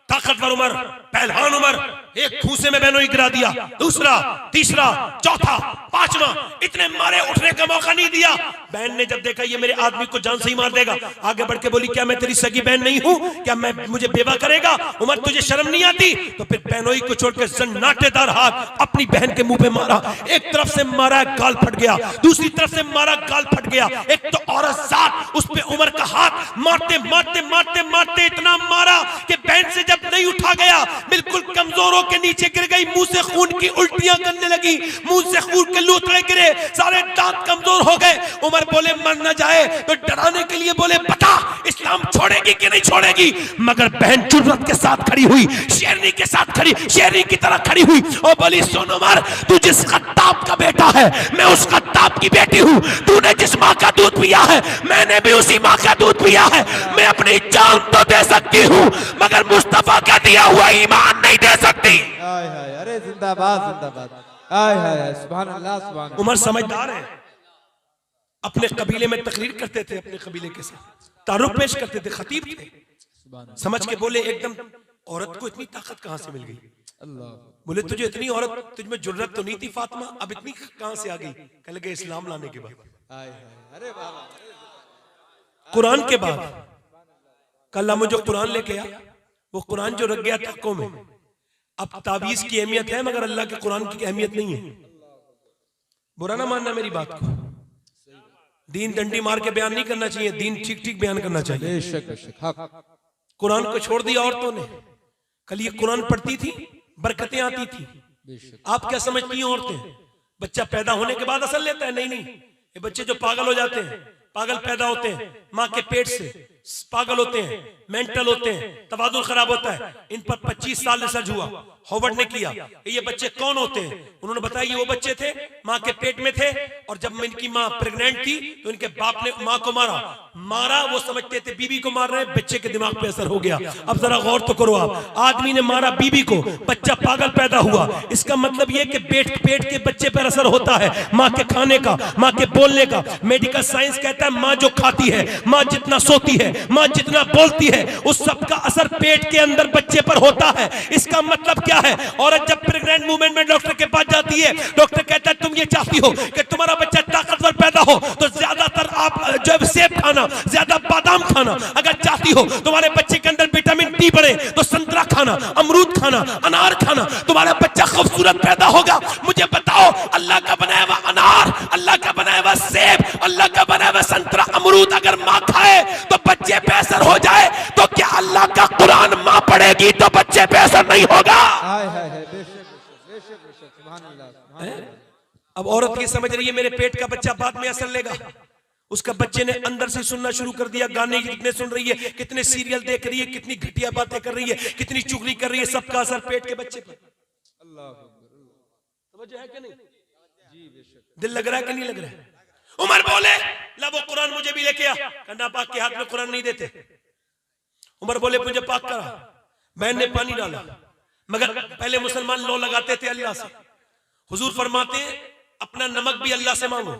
ताकतवर उमर, पहलवान उमर, एक खूसे में बहनों गिरा दिया, दूसरा, तीसरा, चौथा, पांचवा, इतने मारे, उठने का मौका नहीं दिया। बहन ने जब देखा ये मेरे आदमी को जान से ही मार देगा, आगे बढ़ के बोली, क्या मैं तेरी सगी बहन नहीं हूं? क्या मैं मुझे बेवा करेगा? उमर तुझे शर्म नहीं आती? तो फिर बहनोई को छोड़कर सन्नाटेदार हाथ अपनी बहन के मुंह पे मारा। एक तरफ से मारा, गाल फट गया, दूसरी तरफ से मारा, गाल फट गया। एक तो औरत साथ, उस पे उमर का हाथ मारते मारते मारते मारते इतना मारा कि बहन से जब नहीं उठा गया, बिल्कुल कमजोर होकर नीचे गिर गई, मुंह से खून की उल्टियां करने लगी, मुंह से खून के लूथड़े गिरे, सारे दांत कमजोर हो गए। उमर बोले मर न जाए तो डराने के लिए बोले, बता इस्लाम छोड़ेगी कि नहीं छोड़ेगी? मगर बहन जुर्रत के साथ खड़ी हुई, शेरनी के साथ खड़ी, शेरनी की तरह खड़ी हुई और बोली, सुन उमर, तू जिस खत्ताब का बेटा है, मैं उस खत्ताब की बेटी हूं। तूने जिस माँ का दूध पिया है, मैंने भी उसी माँ का दूध पिया है। मैं अपनी जान तो दे सकती हूँ, मगर मुस्तफा का दिया हुआ ईमान नहीं दे सकती। हाय हाय, अरे जिंदाबाद जिंदाबाद, हाय हाय हाय, सुभान अल्लाह सुभान अल्लाह। उमर समझदार है। अपने कबीले में तकरीर करते थे, अपने कबीले के साथ तारुफ पेश करते थे, खतीब थे। समझ के बोले, एकदम औरत को इतनी ताकत कहां से मिल गई? अल्लाह, बोले तुझे इतनी औरत, तुझ में जुर्रत तो नहीं थी फातिमा, अब इतनी कहां से आ गई? कह लगे इस्लाम लाने के बाद, हाय हाय, अरे बाबा, कुरान के बाद। कल मुझे कुरान लेके आ, वो कुरान जो रख गया तक्कों में। अब ताबीज की अहमियत है, मगर अल्लाह के कुरान की अहमियत नहीं है। बुरा ना मानना मेरी बात को। दीन डंडी मार के बयान नहीं करना चाहिए, दीन ठीक ठीक बयान करना चाहिए। बेशक बेशक, हक। कुरान को छोड़ दिया औरतों ने। कल ये कुरान पढ़ती थी, बरकतें आती थी। बेशक, आप क्या समझती हैं औरतें? बच्चा पैदा होने के बाद असर लेता है? नहीं नहीं, ये बच्चे जो पागल हो जाते हैं, पागल पैदा होते हैं माँ के पेट से, पागल होते हैं, मेंटल होते हैं, तवादुल खराब होता है। इन पर 25 साल रिसर्च हुआ, हॉवर्ड ने किया। ये बच्चे कौन होते हैं? उन्होंने बताया ये वो बच्चे थे माँ के पेट में थे, और जब इनकी माँ प्रेग्नेंट थी तो इनके बाप ने माँ को मारा। वो समझते थे बीबी को मार रहे हैं, बच्चे के दिमाग पे असर हो गया। अब जरा गौर तो करो आप, आदमी ने मारा बीबी को, बच्चा पागल पैदा हुआ। इसका मतलब ये कि पेट के बच्चे पर असर होता है, माँ के खाने का, माँ के बोलने का। मेडिकल साइंस कहता है माँ जो खाती है, माँ जितना सोती है, माँ जितना बोलती है, उस सब का असर पेट के अंदर बच्चे पर होता है। इसका मतलब क्या है? औरत जब प्रेग्नेंट मूवमेंट में डॉक्टर के पास जाती है, डॉक्टर कहता है तुम ये चाहती हो कि तुम्हारा बच्चा ताकतवर पैदा हो, तो ज्यादातर आप जो सेब खाना, ज्यादा बादाम खाना। अगर चाहती हो तुम्हारे बच्चे के अंदर विटामिन डी बढ़े, तो संतरा खाना, अमरूद खाना, अनार खाना, तुम्हारा बच्चा खूबसूरत पैदा होगा। मुझे बताओ, अल्लाह का बनाया हुआ अनार, अल्लाह का बनाया हुआ सेब, अल्लाह का बनाया हुआ संतरा, अमरूद अगर माँ खाए तो बच्चे पे असर हो जाए, तो क्या अल्लाह का कुरान माँ पढ़ेगी तो बच्चे पे असर नहीं होगा? हाय हाय हाय, बेशक बेशक बेशक बेशक, सुभान अल्लाह सुभान अल्लाह। अब औरत ये समझ रही है मेरे पेट का बच्चा बाद में असर लेगा। उसका बच्चे ने अंदर से सुनना शुरू कर दिया, गाने कितने सुन रही है, कितने सीरियल देख रही है, कितनी घटिया बातें कर रही है, कितनी चुगली कर रही है, सबका असर पेट के बच्चे पर। समझ है कि नहीं? दिल लग रहा है कि नहीं लग रहा है? उमर बोले, ला वो कुरान मुझे भी लेके आ। कन्ना पाक के हाथ में कुरान नहीं देते। उमर बोले मुझे पाक करा। बहन ने पानी डाला, मगर पहले मुसलमान लो लगाते थे अल्लाह से। हुजूर फरमाते अपना नमक भी अल्लाह से मांगो।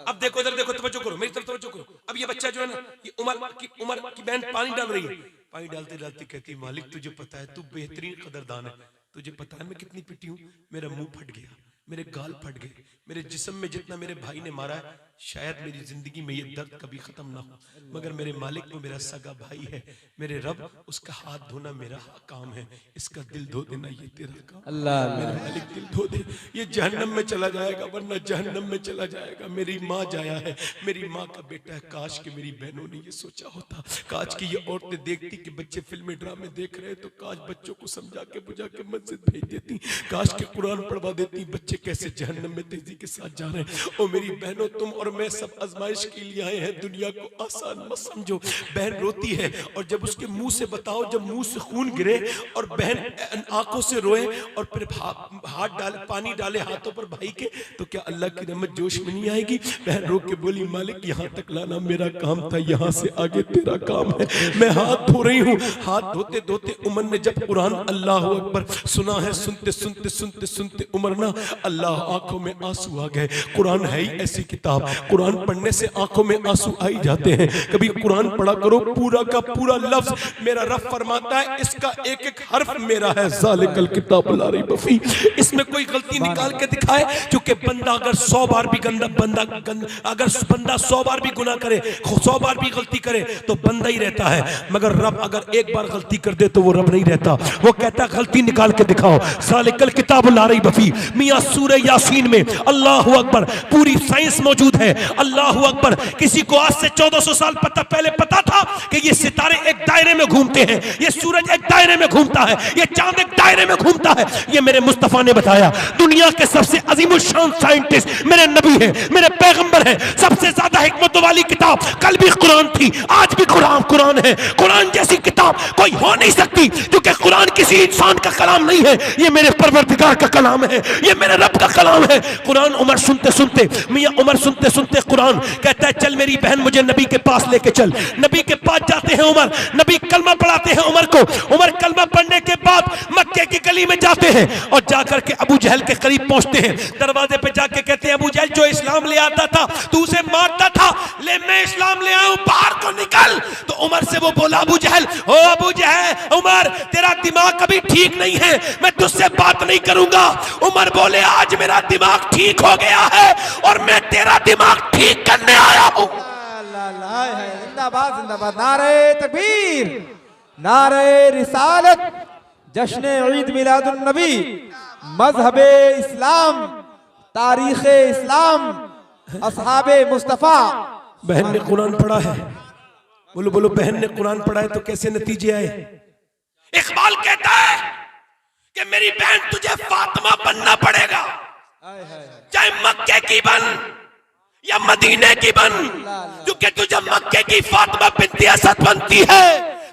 अब देखो इधर देखो, तवज्जो करो, मेरी तरफ तवज्जो करो। अब ये बच्चा जो है ना, ये उमर की बहन पानी डाल रही है, पानी डालते डालते कहती मालिक तुझे पता है तू बेहतरीन कदरदान है, तुझे पता है मैं कितनी पिटी हूँ, मेरा मुंह फट गया, मेरे गाल फट गए, मेरे जिस्म में जितना मेरे भाई ने मारा है शायद मेरी जिंदगी में ये दर्द कभी खत्म ना हो, मगर मेरे मालिक वो मेरा सगा भाई है, मेरे रब उसका हाथ धोना मेरा काम है, इसका दिल धो देना ये तेरा काम। अल्लाह मेरे मालिक दिल धो दे, ये जहन्नम में चला जाएगा वरना जहन्नम में चला जाएगा। मेरी माँ जाया है, मेरी माँ का बेटा है, काश कि मेरी बहनों ने ये सोचा होता, काश कि ये औरतें देखती कि बच्चे फिल्मी ड्रामे देख रहे हैं तो काश बच्चों को समझा के बुझा के मस्जिद भेज देती, काश के कुरान पढ़वा देती, बच्चे कैसे जहन्नम में तेजी के साथ जा रहे हैं। ओ मेरी बहनों तुम और मैं सब आजमाइश के लिए आए हैं, दुनिया को आसान मत समझो। बहन रोती है और जब उसके मुंह से बताओ, जब मुंह से खून गिरे और बहन आंखों से रोए और फिर हाथ डाले, पानी डाले हाथों पर भाई के, तो क्या अल्लाह की रहमत जोश में नहीं आएगी? बहन रो के बोली मालिक यहाँ तक लाना मेरा काम था, यहाँ से आगे तेरा काम है, मैं हाथ धो रही हूँ। हाथ धोते धोते उमर ने जब कुरान अल्लाह अकबर सुना है, सुनते सुनते सुनते सुनते उमर ना अल्लाह आंखों में आंसू आ गए। कुरान है ही ऐसी किताब, कुरान पढ़ने से आंखों में आंसू आ ही जाते हैं। कभी कुरान पढ़ा करो, पूरा का पूरा लफ्ज मेरा रब फरमाता है इसका एक एक हर्फ मेरा है, ज़ालिकल किताब ला रैब फीह, इसमें कोई गलती निकाल के दिखाए, क्योंकि बंदा अगर 100 बार भी अगर बंदा 100 बार भी गुनाह करे, 100 बार भी गलती करे तो बंदा ही रहता है, मगर रब अगर एक बार गलती कर दे तो वो रब नहीं रहता, वो कहता गलती निकाल के दिखाओ। ज़ालिकल किताब ला रैब फीह, मियां सूरह यासीन में अल्लाहु अकबर पूरी साइंस मौजूद है। अल्लाहु अकबर, किसी को आज से 1400 साल पहले पता था कि ये सितारे एक दायरे में घूमते हैं, ये सूरज एक दायरे में घूमता है, ये चांद एक दायरे में घूमता है? ये मेरे मुस्तफा ने बताया। दुनिया के सबसे अजीमुल शान साइंटिस्ट मेरे नबी हैं, मेरे पैगंबर हैं। सबसे ज्यादा हिकमत वाली किताब कल भी कुरान थी, आज भी कुरान है। कुरान जैसी किताब कोई हो नहीं सकती, क्योंकि कुरान किसी इंसान का कलाम नहीं है, ये मेरे परवरदिगार का कलाम है, ये मेरे रब का कलाम है। कुरान उमर सुनते सुनते, मियां उमर सुनते सुनते कुरान कहता है चल मेरी बहन मुझे नबी के पास लेके चल। नबी के पास जाते हैं उमर, नबी कलमा पढ़ाते हैं उमर को। उमर कलमा पढ़ने के बाद मक्के की गली में जाते हैं और जाकर के अबू जहल के करीब पहुंचते हैं। दरवाजे पे जाके कहते हैं अबू जहल जो इस्लाम ले आता था तू उसे मारता था, ले मैं इस्लाम ले आया हूं, बाहर को निकल। तो उमर से वो बोला अबू जहल, ओ अबू जहल, उमर तेरा दिमाग कभी ठीक नहीं है, मैं तुझसे बात नहीं करूंगा। उमर बोले आज मेरा दिमाग ठीक हो गया है और मैं तेरा दिमाग ठीक करने आया हूं। जिंदाबाद जिंदाबाद, नारे तकबीर, नारे रिसालत, जश्न ईद मिलादुन नबी, मजहबे इस्लाम, तारीखे इस्लाम, असहाबे मुस्तफा। बहन ने कुरान पढ़ा है, बोलो बोलो, बहन ने कुरान पढ़ा है तो कैसे नतीजे आए? इकबाल कहता है कि मेरी बहन तुझे फातिमा बनना पड़ेगा, चाहे मक्के की बन या मदीने की बन, क्योंकि तू जब मक्के की फातिमा बिन्ते असद बनती है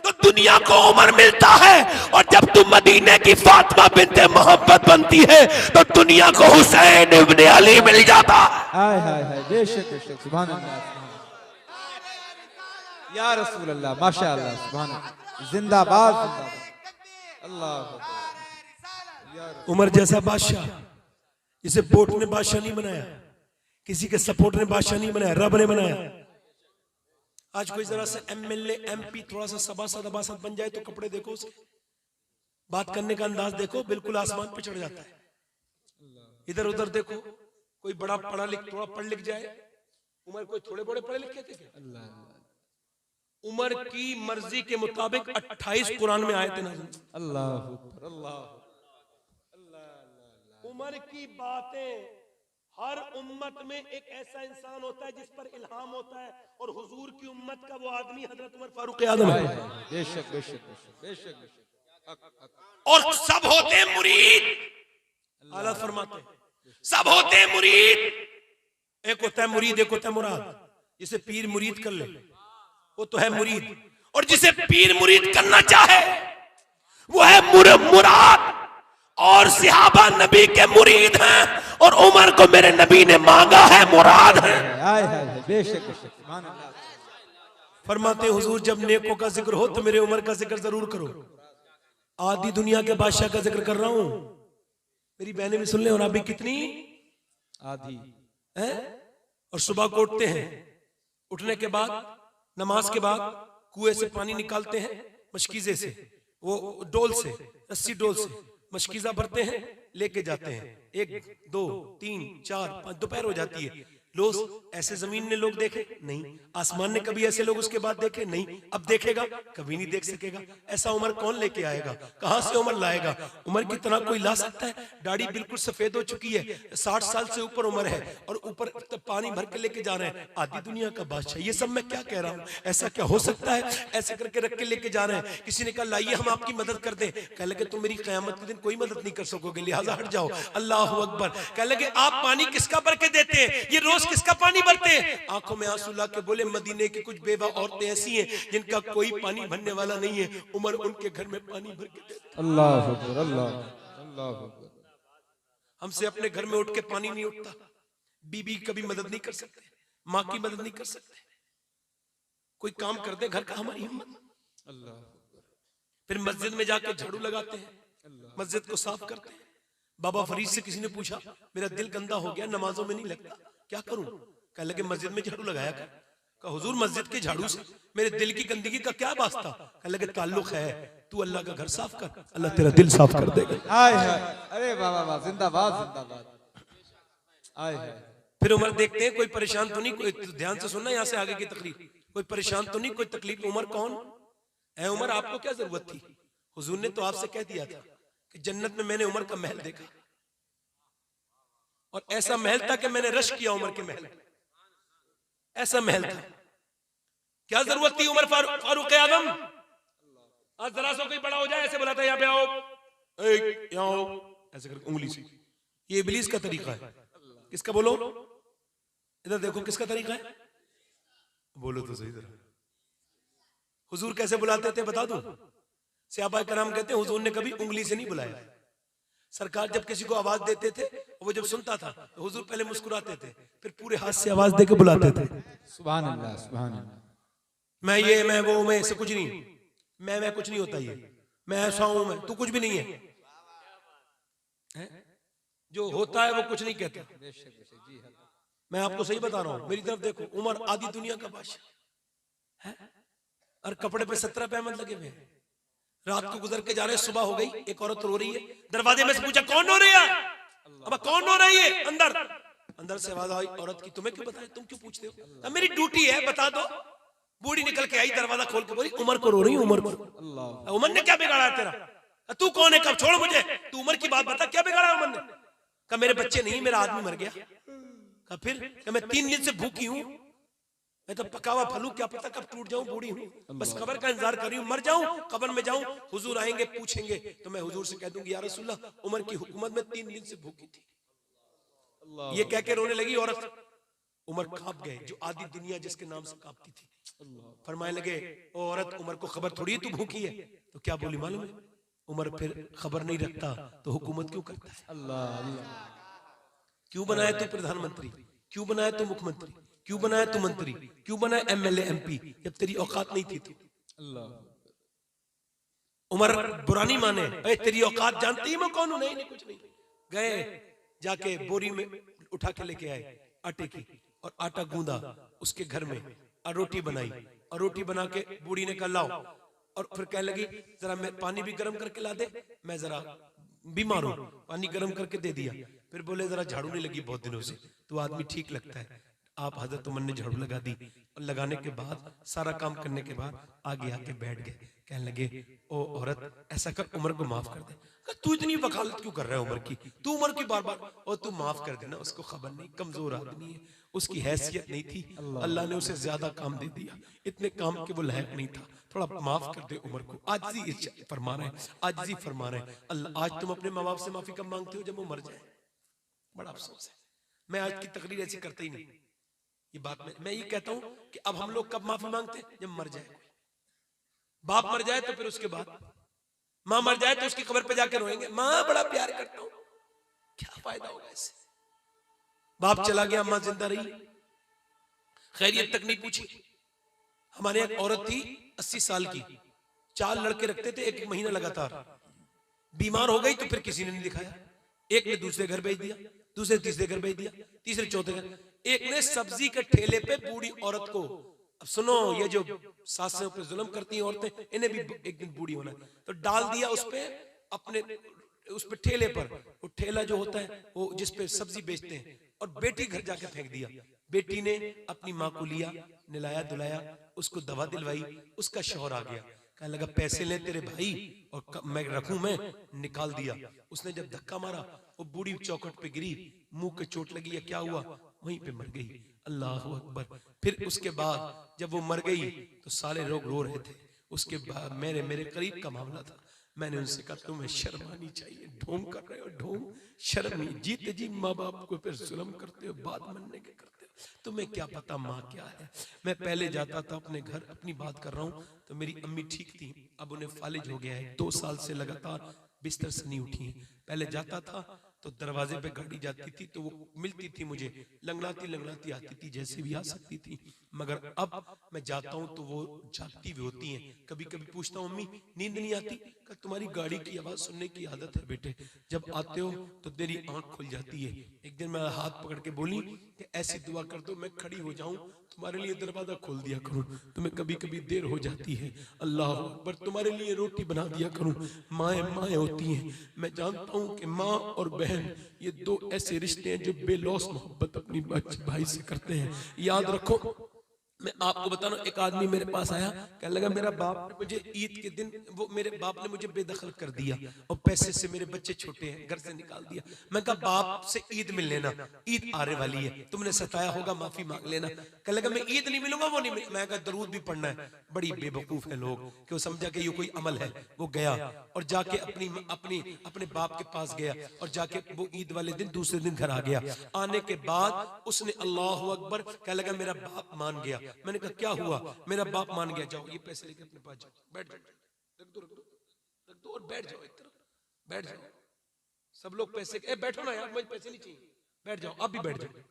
तो दुनिया को उमर मिलता है, और जब तू मदीने की फातिमा बिन्ते मोहब्बत बनती है तो दुनिया को हुसैन इब्ने अली मिल जाता है। बेशक बेशक, सुभान अल्लाह, या रसूल अल्लाह, माशाअल्लाह, सुभान अल्लाह, जिंदाबाद अल्लाह। उमर जैसा बादशाह, जिसे बोट ने बादशाह नहीं बनाया, किसी के सपोर्ट ने बादशाह नहीं बनाया, रब ने बनाया। आज कोई जरा सा एमएलए एमपी थोड़ा सा सभासद बन जाए तो कपड़े देखो उसके, बात करने का अंदाज देखो, बिल्कुल आसमान पे चढ़ जाता है। इधर उधर देखो, कोई बड़ा पढ़ा लिख थोड़ा पढ़ लिख जाए, उमर कोई थोड़े बड़े पढ़े लिखे थे क्या? उमर की मर्जी के मुताबिक 28 कुरान में आए थे नाज़िल। अल्लाह उमर की बातें, हर उम्मत में एक ऐसा इंसान होता है जिस पर इल्हाम होता है, और हुजूर की उम्मत का वो आदमी हजरत उमर फारूक आज़म है। बेशक बेशक बेशक बेशक। और सब होते हैं मुरीद, आला फरमाते हैं सब होते हैं मुरीद। एक होता है मुरीद, एक होता है मुराद। जिसे पीर मुरीद कर ले वो तो है मुरीद, और जिसे पीर मुरीद करना चाहे वो है मुराद। और सहाबा नबी के मुरीद हैं, और उमर को मेरे नबी ने मांगा है, मुराद है। बेशक बेशक, सुभान अल्लाह। फरमाते हुजूर जब नेकों का जिक्र हो तो मेरे उमर का जिक्र जरूर करो। आधी दुनिया के बादशाह का जिक्र कर रहा हूं, मेरी बहनें भी सुन ले। और अभी कितनी आधी है? और सुबह को उठते हैं, उठने के बाद नमाज के बाद कुएं से पानी निकालते हैं, मशकीजे से, वो डोल से, रस्सी डोल से मशकीजा भरते हैं, लेके जाते हैं। 1 2 3 4 5 दोपहर हो जाती है। लोग ऐसे जमीन ने लोग देखे नहीं, आसमान ने कभी ऐसे लोग उसके बाद देखे नहीं, अब देखेगा कभी नहीं देख सकेगा। ऐसा उमर कौन लेके आएगा, कहां से उमर लाएगा? उमर की तरह कोई ला सकता है? दाढ़ी बिल्कुल सफेद हो चुकी है, 60 साल से ऊपर उम्र है, और ऊपर पानी भर के लेके जा रहे हैं, आधी दुनिया का बादशाह। ये सब मैं क्या कह रहा हूँ, ऐसा क्या हो सकता है? ऐसे करके रख के लेके जा रहे हैं। किसी ने कहा लाइए हम आपकी मदद कर दें, कह लगे तुम मेरी कयामत के दिन कोई मदद नहीं कर सकोगे, लिहाजा हट जाओ। अल्लाह अकबर। कह लगे आप पानी किसका भर के देते हैं, ये रोज किसका पानी भरते हैं? आंखों में आंसू ला के बोले मदीने की कुछ बेवा औरतें ऐसी हैं जिनका कोई पानी भरने वाला नहीं है, उमर उनके घर में पानी भर के देते। अल्लाह अकबर, अल्लाह अकबर। हमसे अपने घर में उठ के पानी नहीं उठता, बीबी कभी मदद नहीं कर सकते, माँ की मदद नहीं कर सकते, कोई काम कर दे घर का, हमारी हिम्मत। अल्लाह। फिर मस्जिद में जाकर झाड़ू लगाते हैं, मस्जिद को साफ करते हैं। बाबा फरीद से किसी ने पूछा मेरा दिल गंदा हो गया, नमाजों में नहीं लगता, क्या करूं? कह लगे मस्जिद में झाड़ू लगाया कर। कहा हुजूर मस्जिद के झाड़ू से मेरे दिल की गंदगी का क्या वास्ता? कह लगे ताल्लुक है, तू अल्लाह का घर साफ कर, अल्लाह तेरा दिल साफ कर देगा। हाय हाय, अरे वाह वाह, जिंदाबाद जिंदाबाद। हाय हाय। फिर उमर देखते हैं कोई परेशान तो नहीं, कोई ध्यान से सुनना यहाँ से आगे की तकरीर, कोई परेशान तो नहीं, कोई तकलीफ। उमर कौन है? उमर आपको क्या जरूरत थी? हुजूर ने तो आपसे कह दिया था कि जन्नत में मैंने उमर का महल देखा, और ऐसा महल था कि मैंने रश किया उमर के महल, ऐसा महल था। क्या जरूरत थी उमर फारूक आजम? आज जरा सा कोई बड़ा हो जाए ऐसे बुलाता है यहाँ पे आओ, यहाँ आओ, ऐसे करके उंगली से। ये इब्लीस का तरीका है। किसका बोलो? इधर देखो किसका तरीका है, बोलो तो सही जरा। हुजूर कैसे बुलाते थे बता दो? सहाबा कराम कहते हैं हुजूर ने कभी उंगली से नहीं बुलाया। सरकार जब किसी को आवाज देते थे, वो जब सुनता था तो हुजूर पहले मुस्कुराते थे, फिर पूरे हाथ से आवाज देके बुलाते थे। सुभान अल्लाह, सुभान अल्लाह। मैं ये, मैं वो, मैं से कुछ नहीं, मैं कुछ नहीं होता, ये मैं ऐसा हूं, मैं तू कुछ भी नहीं है, जो होता है वो कुछ नहीं कहता। मैं आपको सही बता रहा हूं, मेरी तरफ देखो, उमर आधी दुनिया का बादशाह है, और कपड़े पे 17 पैमंद लगे हुए हैं। रात को गुजर के जा रहे, सुबह हो गई, एक औरत रो रही है, दरवाजे में से पूछा कौन रो रही है? अब कौन रो रही है? अंदर से आवाज आई औरत की, तुम्हें क्यों बताए, तुम क्यों पूछते हो? अब मेरी ड्यूटी है, बता दो। बूढ़ी निकल के आई, दरवाजा खोल के बोली उमर को रो रही हूं, उमर को। उमर ने क्या बिगाड़ा तेरा? तू कौन है? कब छोड़ मुझे, तू उमर की बात बता, क्या बिगाड़ा उमर ने? कहा मेरे बच्चे नहीं, मेरा आदमी मर गया। कहा फिर? मैं 3 दिन से भूखी हूं, मैं तो पका हुआ फलू, क्या पता कब टूट जाऊं, बूढ़ी हूं, बस कब्र का इंतजार कर रही हूं, मर जाऊं, कब्र में जाऊं, हुजूर आएंगे पूछेंगे तो मैं हुजूर से कह दूंगी या रसूलल्लाह उमर की हुकूमत में 3 दिन से भूखी थी। ये कह के रोने लगी औरत। उमर कांप गए, जो आधी दुनिया जिसके नाम से कांपती थी। फरमाने लगे ओ औरत, उमर को खबर थोड़ी है तू भूखी है। तो क्या बोली मालूम है? उमर फिर खबर नहीं रखता तो हुकूमत क्यों करता है? अल्लाह, क्यों बनाया तू प्रधानमंत्री, क्यों बनाया तू मुख्यमंत्री, क्यों बनाया तू मंत्री, क्यों बनाया एमएलए एमपी, जब तेरी औकात नहीं थी? तू अल्लाह। उमर बुरानी माने, अरे तेरी औकात जानती है मैं कौन हूं? नहीं, कुछ नहीं। गए जाके बोरी में उठा के लेके आए आटे की, और आटा गूंदा उसके घर में, और रोटी बनाई, और रोटी बना के बूढ़ी ने कहा लाओ, और फिर कहने लगी जरा मैं पानी भी गर्म करके ला दे, मैं जरा बीमार हूं, पानी गर्म करके दे दिया। फिर बोले जरा झाड़ू नहीं लगी बहुत दिनों से, तो आदमी ठीक लगता है। आप हजरत उमर ने झाड़ू लगा दी, और लगाने के बाद सारा काम करने के बाद आगे आके बैठ गए। कहने लगे ओ औरत ऐसा कर, उमर को माफ कर दे। तू इतनी वकालत क्यों कर रहा है उमर की? तू उमर की बार बार, और तू माफ कर देना, उसको खबर नहीं, कमजोर आदमी है, उसकी हैसियत नहीं थी, अल्लाह ने उसे ज्यादा काम दे दिया, इतने काम के वो लायक नहीं था, थोड़ा माफ कर दे उमर को। आजिज़ी फरमा रहे हैं, आजिज़ी फरमा रहे हैं। अल्लाह, आज तुम अपने माँ बाप से माफी कब मांगते हो? जब वो मर जाए। बड़ा अफसोस है, मैं आज की तकरीर ऐसी करता ही नहीं। ये बात मैं ये कहता हूं कि अब हम लोग कब माफी मांगते हैं? जब मर जाए। बाप मर जाए तो फिर उसके बाद, माँ मर जाए तो उसकी कब्र पे जाकर रोएंगे, माँ बड़ा प्यार करता हूं, क्या फायदा होगा इससे? बाप चला गया, माँ जिंदा रही, खैरियत तक नहीं पूछी। हमारे एक औरत थी 80 साल की, 4 लड़के रखते थे, 1 महीना लगातार, बीमार हो गई तो फिर किसी ने नहीं दिखाया। एक ने दूसरे घर भेज दिया, दूसरे तीसरे घर भेज दिया, तीसरे चौथे घर। एक ने सब्जी के ठेले पे बूढ़ी औरत को, अब अब सुनो, ये जो सासों पे जुल्म करती हैं औरतें, इन्हें भी एक दिन बूढ़ी होना है। तो डाल दिया उस पे अपने उस पे ठेले पर, वो ठेला जो होता है वो जिस पे सब्जी बेचते हैं, और बेटी घर जाके फेंक दिया। बेटी ने अपनी माँ को लिया, नहलाया धुलाया, उसको दवा दिलवाई, उसका शौहर आ गया, कहने लगा पैसे ले तेरे भाई और मैं रखूं, मैं निकाल दिया। उसने जब धक्का मारा, वो बूढ़ी चौखट पे गिरी, मुंह के चोट लगी या क्या हुआ, वहीं पे मर गई। अल्लाह अकबर। फिर उसके बाद जब वो मर गई तो सारे लोग रो रहे थे। उसके बाद मेरे करीब का मामला था, मैंने उनसे कहा तुम्हें शर्म आनी चाहिए, ढोंग कर रहे हो, ढोंग, शर्म नहीं, जीते जी माँ बाप को फिर जुल्म करते हो, बात मानने के करते हो, तुम्हें क्या पता माँ क्या है। मैं पहले जाता था अपने घर, अपनी बात कर रहा हूँ, तो मेरी अम्मी ठीक थी, अब उन्हें फालिज हो गया है, 2 साल से लगातार बिस्तर से नहीं उठी है। पहले जाता था तो दरवाजे पे गाड़ी जाती थी तो वो मिलती थी मुझे, लंगड़ाती लंगड़ाती आती थी, जैसे भी आ सकती थी। मगर अब मैं जाता हूँ तो वो जागती भी होती हैं। कभी कभी पूछता हूँ अम्मी नींद नहीं आती? कहा तुम्हारी गाड़ी की आवाज सुनने की आदत है बेटे, जब आते हो तो तेरी आंख खुल जाती है। एक दिन मैं हाथ पकड़ के बोली कि ऐसी दुआ कर दो मैं खड़ी हो जाऊं, तुम्हारे लिए दरवाजा खोल दिया करूं, तुम्हें कभी कभी देर हो जाती है, अल्लाह अकबर, तुम्हारे लिए रोटी बना दिया करूं। माएँ माएँ होती हैं। मैं जानता हूं कि माँ और बहन ये 2 ऐसे रिश्ते हैं जो बेलौस मोहब्बत अपनी भाई से करते हैं। याद रखो, मैं आपको बता रहा हूं, एक आदमी मेरे पास आया, कहने लगा मेरा बाप ने मुझे ईद के दिन, वो मेरे बाप ने मुझे बेदखल कर दिया और पैसे से मेरे बच्चे छोटे हैं घर से निकाल दिया। मैं कहा बाप से ईद मिल लेना, ईद आने वाली है, तुमने सताया होगा माफी मांग लेना। कहने लगा मैं ईद नहीं मिलूंगा, वो नहीं मिल। मैं कहा दरूद भी पढ़ना है। बड़ी बेवकूफ है लोग कि वो समझा कि ये कोई अमल है। वो गया और जाके अपने बाप के पास गया और जाके वो ईद वाले दिन दूसरे दिन घर आ गया। आने के बाद उसने अल्लाह अकबर, कहने लगा मेरा बाप मान गया। मैंने कहा क्या हुआ? मेरा बाप मान गया। जाओ ये पैसे लेके अपने पास जाओ, बैठ जाओ, रख दो और बैठ जाओ, एक तरफ बैठ जाओ। सब लोग पैसे के बैठो ना यार, मुझे पैसे नहीं चाहिए, बैठ जाओ, आप भी बैठ जाओ,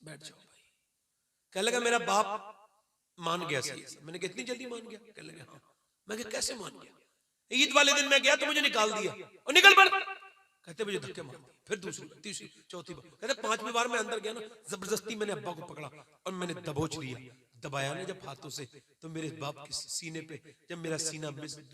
बैठ जाओ भाई। कहने लगा मेरा बाप मान गया सही। मैंने कहा इतनी जल्दी मान गया? कहने लगा हाँ। मैं कहा कैसे मान गया? ईद वाले दिन मैं गया तो मुझे निकाल दिया और निकल पड़। कहते मुझे धक्के मार दिए, फिर दूसरी तीसरी चौथी बार, कहते 5वीं बार मैं अंदर गया ना, जबरदस्ती मैंने अब्बा को पकड़ा और मैंने दबोच लिया। दबाया ना जब हाथों से, तो मेरे बाप के सीने पे जब मेरा सीना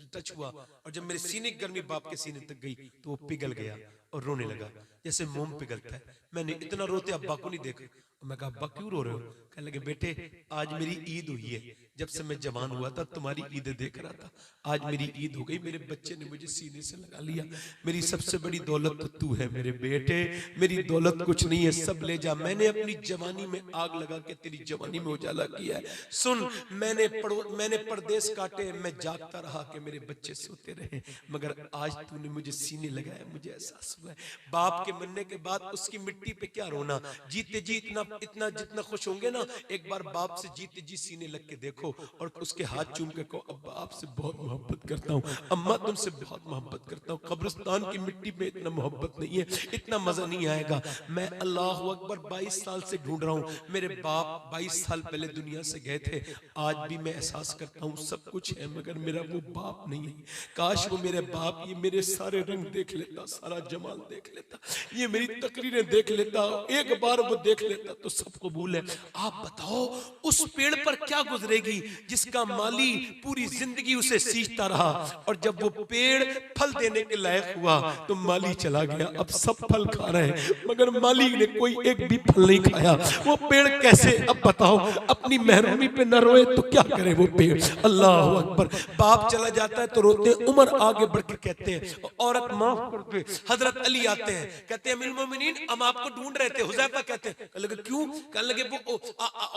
टच हुआ और जब मेरे सीने की गर्मी बाप के सीने तक गई तो वो पिघल गया और रोने लगा जैसे मोम पिघलता है। मैंने इतना रोते अब्बा को नहीं देखा। मैं कहा अब्बा क्यों रो रहे हो? कहने लगे बेटे आज मेरी ईद हुई है, जब से मैं जवान हुआ था तुम्हारी ईद देख रहा था, आज मेरी ईद हो गई, मेरे बच्चे ने मुझे सीने से लगा लिया। मेरी सबसे बड़ी दौलत तो तू है मेरे बेटे, मेरी दौलत कुछ नहीं है, सब ले जा। मैंने अपनी जवानी में आग लगा के तेरी जवानी में उजाला किया है। सुन, मैंने परदेश काटे, मैं जागता रहा कि मेरे बच्चे सोते रहे, मगर आज तूने मुझे सीने लगाया, मुझे एहसास हुआ है। बाप के मरने के बाद उसकी मिट्टी पे क्या रोना, जीते जी इतना जितना खुश होंगे ना, एक बार बाप से जीते जी सीने लग के देखो और उसके हाथ चूम के कहो अब्बा आपसे बहुत मोहब्बत करता हूँ, अम्मा तुमसे बहुत मोहब्बत करता हूँ। कब्रिस्तान की मिट्टी पे इतना मोहब्बत नहीं है, इतना मजा नहीं आएगा। मैं अल्लाह अकबर 22 साल से ढूंढ रहा हूँ। मेरे बाप 22 साल पहले दुनिया से गए थे। आज भी मैं एहसास करता हूँ सब कुछ है मगर मेरा वो बाप नहीं है। काश वो मेरे बाप ये मेरे सारे रंग देख लेता, सारा जमाल देख लेता, ये मेरी तकरीरें देख लेता, एक बार वो देख लेता तो सब कबूल है। आप बताओ उस पेड़ पर क्या गुजरेगी जिसका माली पूरी जिंदगी उसे सींचता रहा और जब वो पेड़ फल देने के लायक हुआ तो माली चला गया। अब सब फल खा रहे हैं मगर माली ने कोई एक भी फल नहीं खाया। वो पेड़ कैसे, अब बताओ, अपनी महरूमी पे न रोए तो क्या करे वो पेड़। अल्लाह अकबर। बाप चला जाता है तो रोते, उमर आगे बढ़ के कहते हैं औरत माफ कर दे। हजरत अली आते हैं, कहते हैं अमीरुल मोमिनीन हम आपको ढूंढ रहे थे। हुज़ैफा कहते हैं, कहने लगे क्यों? कहने लगे वो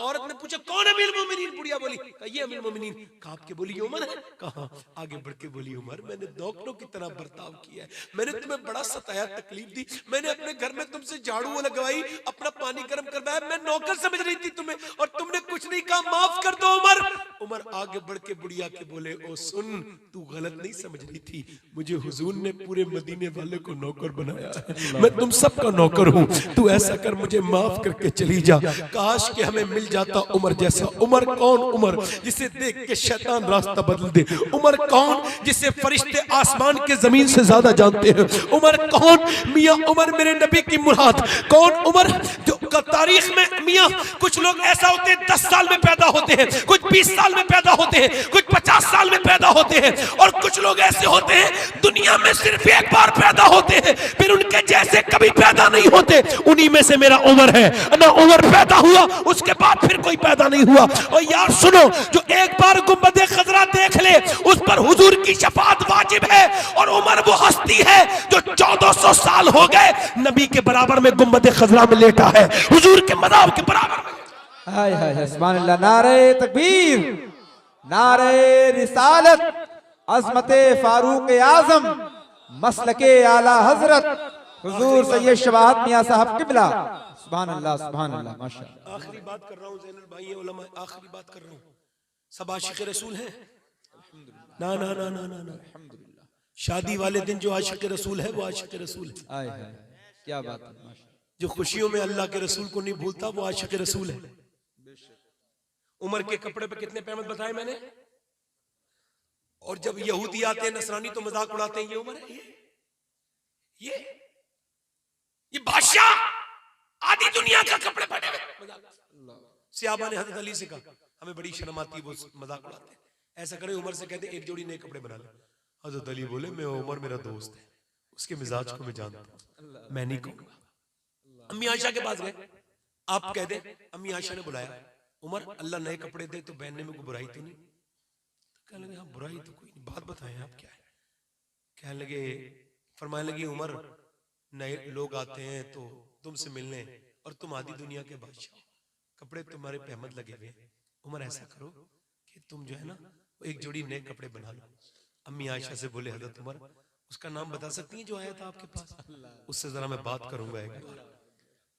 औरत ने पूछा कौन है अमीरुल मोमिनीन? बुढ़िया बोली ये अमीरुल मोमिनीन। कांप के बोली उमर है। कहा आगे बढ़ के बोली उमर मैंने नौकरों की तरह बर्ताव किया है, मैंने तुम्हें बड़ा सताया, तकलीफ दी, मैंने अपने घर में तुमसे झाड़ू लगवाई, अपना पानी गर्म करवाया, मैं नौकर समझ रही थी तुम्हें और तुमने कुछ नहीं कहा, माफ कर दो उमर। उमर आगे बढ़ के बुढ़िया के बोले ओ सुन, तू गलत नहीं समझ रही थी, मुझे हुजूर ने पूरे मदीने वाले को नौकर बनाया है, मैं तुम सबका नौकर हूँ, तू ऐसा कर मुझे माफ करके चली जा। काश कि हमें मिल जाता उमर जैसा। उमर कौन? उमर जिसे देख के शैतान रास्ता बदल दे। उमर कौन? जिसे फरिश्ते आसमान के जमीन से ज्यादा जानते हैं। उमर कौन? मियां उमर मेरे नबी की मुराद। कौन? उमर जो चुका तारीख में मियां। कुछ लोग ऐसा होते हैं 10 साल में पैदा होते हैं, कुछ 20 साल में पैदा होते हैं, कुछ 50 साल में पैदा होते हैं, और कुछ लोग ऐसे होते हैं दुनिया में सिर्फ एक बार पैदा होते हैं, फिर उनके जैसे कभी पैदा नहीं होते। उन्हीं में से मेरा उमर है ना। उमर पैदा हुआ, उसके बाद फिर कोई पैदा नहीं हुआ। और यार सुनो, जो एक बार गुंबद खजरा देख ले उस पर हुजूर की शफाअत वाजिब है। और उमर वो हस्ती है जो 1400 साल हो गए नबी के बराबर में गुंबद खजरा में लेटा है, हुजूर के मज़ार के बराबर में। हाय हाय सुभान अल्लाह। नारे तकबीर, नारे रिसालत, अज़मते फारूक आज़म, मसलके आला हजरत हुजूर सैयद शवाहत मियां साहब किबला। सुभान अल्लाह सुभान अल्लाह माशाअल्लाह। आखिरी बात कर रहा हूं ज़ैनुल भाई उलमा, आखिरी बात कर रहा हूं। सब आशिक रसूल हैं? ना ना ना ना ना ना। शादी वाले दिन जो आशिक रसूल है वो आशिक रसूल है। हाय हाय क्या बात है माशाअल्लाह। जो खुशियों में अल्लाह के रसूल को नहीं भूलता वो आशिक रसूल है। उमर के कपड़े पे कितने पैमत बताए मैंने। और जब यहूदी आते हैं नसरानी तो मजाक उड़ाते हैं, ये उमर है, ये बादशाह आधी दुनिया का कपड़े पहने हुए। सियाबा ने हजरत अली से कहा, हमें बड़ी शर्म आती है, वो मजाक उड़ाते हैं, ऐसा करें उमर से कहते एक जोड़ी नए कपड़े बना ले। हजरत अली बोले मैं उमर मेरा दोस्त है, उसके मिजाज को मैं जानता हूं, मैं नहीं कहूंगा। अम्मी आयशा के पास गए, आप कह दे। अम्मी आयशा ने बुलाया, उमर अल्लाह नए कपड़े दे तो पहनने में कोई बुराई तो नहीं। तो कहने लगे हाँ बुराई तो कोई नहीं, बात बताएं आप क्या है। कहने लगे, फरमाने लगी उमर नए लोग आते हैं तो तुमसे मिलने और तुम आधी दुनिया के बादशाह, कपड़े तुम्हारे पे अहमद लगे हुए हैं। उमर ऐसा करो कि तुम जो है ना एक जोड़ी नए कपड़े बना लो। अम्मी आयशा से बोले हजरत उमर उसका नाम बता सकती हैं जो आया था आपके पास, उससे जरा मैं बात करूंगा एक बार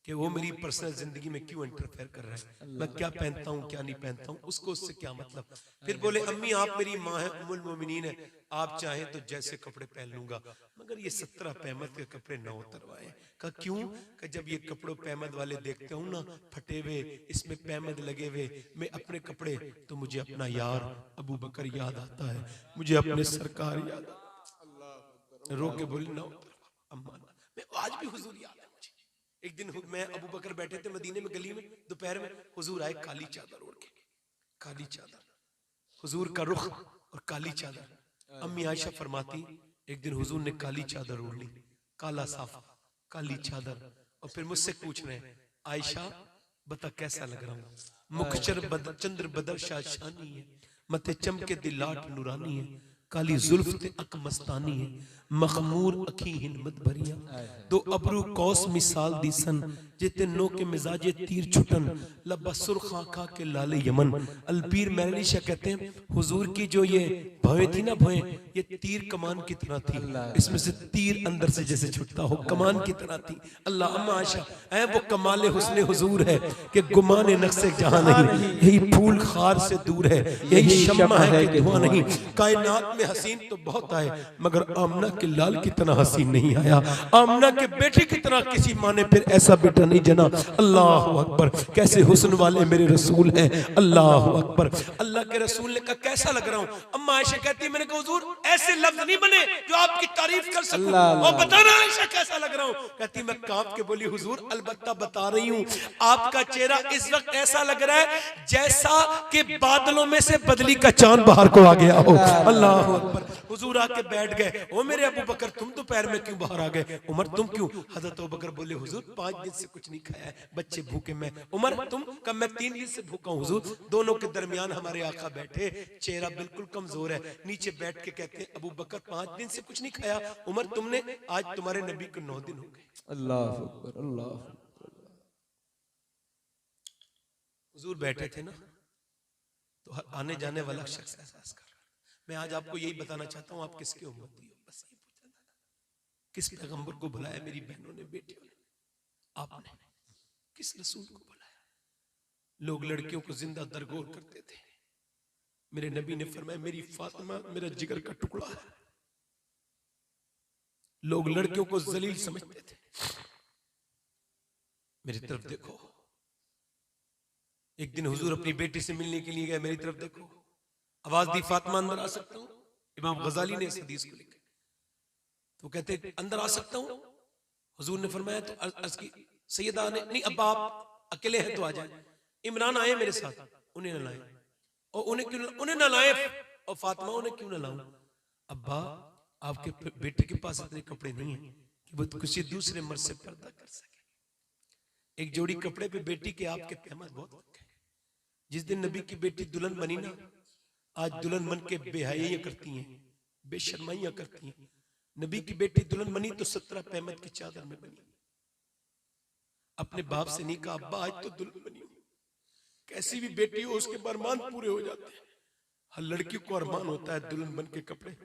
कि वो मेरी पर्सनल जिंदगी में क्यों इंटरफेयर कर रहा है, मैं क्या पहनता हूँ क्या नहीं पहनता हूँ, उसको उससे क्या मतलब। फिर बोले अम्मी आप मेरी माँ है, उम्मुल मोमिनीन है, आप चाहें तो जैसे कपड़े पहन लूंगा, मगर ये 17 पैमद के कपड़े न उतरवाए। कहा क्यों? कि जब ये कपड़ों पैमद वाले देखते हूँ ना फटे हुए, इसमें पैमद लगे हुए, मैं अपने कपड़े तो मुझे अपना यार अबू बकर याद आता है, मुझे अपने सरकार याद आता है। रो के बोले ना उतरवा अम्मा, मैं आज भी हुजूर याद है। एक दिन मैं अबू बकर बैठे थे मदीने में गली में, दोपहर में हुजूर आए काली चादर ओढ़ के, काली चादर, हुजूर का रुख और काली चादर। अम्मी आयशा फरमाती एक दिन हुजूर ने काली चादर ओढ़ ली, काला साफा काली चादर, और फिर मुझसे पूछ रहे हैं आयशा बता कैसा लग रहा हूँ। मुखचर चंद्र बदर शाशानी है, मथे चमके दिलाट नूरानी है, काली जुल्फ ते अक मस्तानी है, मखमूर अखी हिम्मत भरिया, दो अबरू कौस मिसाल दीसन, जिते नो के मिजाजे तीर छुटन, लब्बा सुरखा खा के लाले यमन। अलपीर मैलिशा कहते हैं हुजूर की जो ये भवें थी ना, भवें ये तीर कमान की तरह थी, इसमें से तीर अंदर से जैसे छुटता हो कमान की तरह थी। अल्लाह अम्मा आयशा ऐ वो कमाले हुस्ने हुजूर है कि गुमाने नक्शे जहां नहीं, यही फूल खार से दूर है, यही शम्मा है कि धुआं नहीं। कायनात में हसीन तो बहुत आए मगर आमना के लाल की तरह हसीन नहीं आया, आमना के बेटे की तरह किसी माँ ने फिर ऐसा बेटा नहीं जना। अल्लाह अकबर, कैसे हुस्न वाले मेरे रसूल हैं। अल्लाह अकबर। अल्लाह के रसूल ने कहा कैसा लग रहा हूँ। अम्मा आयशा कहती है मैंने कहा हुजूर ऐसे लफ्ज नहीं बने जो आपकी तारीफ कर सकूं, और बताना आयशा कैसा लग रहा हूँ। कहती मैं कांप के बोली हुजूर अलबत्ता बता रही हूँ, आपका चेहरा इस वक्त ऐसा लग रहा है जैसा कि बादलों में से बदली का चांद बाहर को आ गया हो। अल्लाह अकबर। हुजूर आके बैठ गए, ओ मेरे अबू बकर तुम दोपहर में क्यों बाहर आ गए? उमर तुम क्यों? हजरत अबू बकर बोले हुजूर 5 दिन से कुछ नहीं खाया है, बच्चे भूखे मैं। उमर तुम? कब मैं 3 दिन से भूखा हूँ हुजूर। दोनों के दरमियान हमारे आका बैठे, चेहरा बिल्कुल कमजोर है, नीचे बैठ के कहते हैं अबू बकर 5 दिन से कुछ नहीं खाया। उमर तुमने? आज तुम्हारे नबी को 9 दिन हो गए। अल्लाह अकबर अल्लाह। हुजूर बैठे थे ना तो आने जाने वाला शख्स एहसास कर रहा है। मैं आज आपको यही बताना चाहता हूँ आप किसके उम्मती हो, बस ये पूछना था। किस पैगंबर को बुलाया मेरी बहनों ने बेटियों ने? आपने किस रसूल को बुलाया? लोग लड़कियों को जिंदा दरगोर करते थे, मेरे नबी ने फरमाया मेरी फातिमा मेरा जिगर का टुकड़ा है। लोग लड़कियों को जलील समझते थे, मेरी तरफ देखो। एक दिन हुजूर अपनी बेटी से मिलने के लिए गए, मेरी तरफ देखो। आवाज दी फातिमा अंदर आ सकता हूं? इमाम गजाली ने इस हदीस को लिखा। तो कहते अंदर आ सकता हूं? हुजूर ने फरमाया तो अर्ज की सैयदा ने नहीं, अब्बा आप अकेले हैं तो आ जाए। इमरान आए मेरे साथ, उन्हें न लाए, और उन्हें न लाए, और फातिमा उन्हें क्यों न लाऊं? अब्बा आपके बेटे के पास इतने कपड़े नहीं है कि वो किसी दूसरे मर्द से पर्दा कर सके। एक जोड़ी कपड़े पे बेटी के आपके पहमत बहुत है। जिस दिन नबी की बेटी दुल्हन बनी ना, आज दुल्हन बन के बेहयाइयां करती हैं, बेशर्माइयां करती हैं। नबी की बेटी दुल्हन बनी तो 17 पहमत की चादर में बनी। अपने बाप से नहीं कहा अब्बा आज तो दुल्हन बनी हूं। कैसी भी बेटी हो उसके अरमान पूरे हो जाते हैं। हर लड़की को अरमान होता है दुल्हन बन के कपड़े।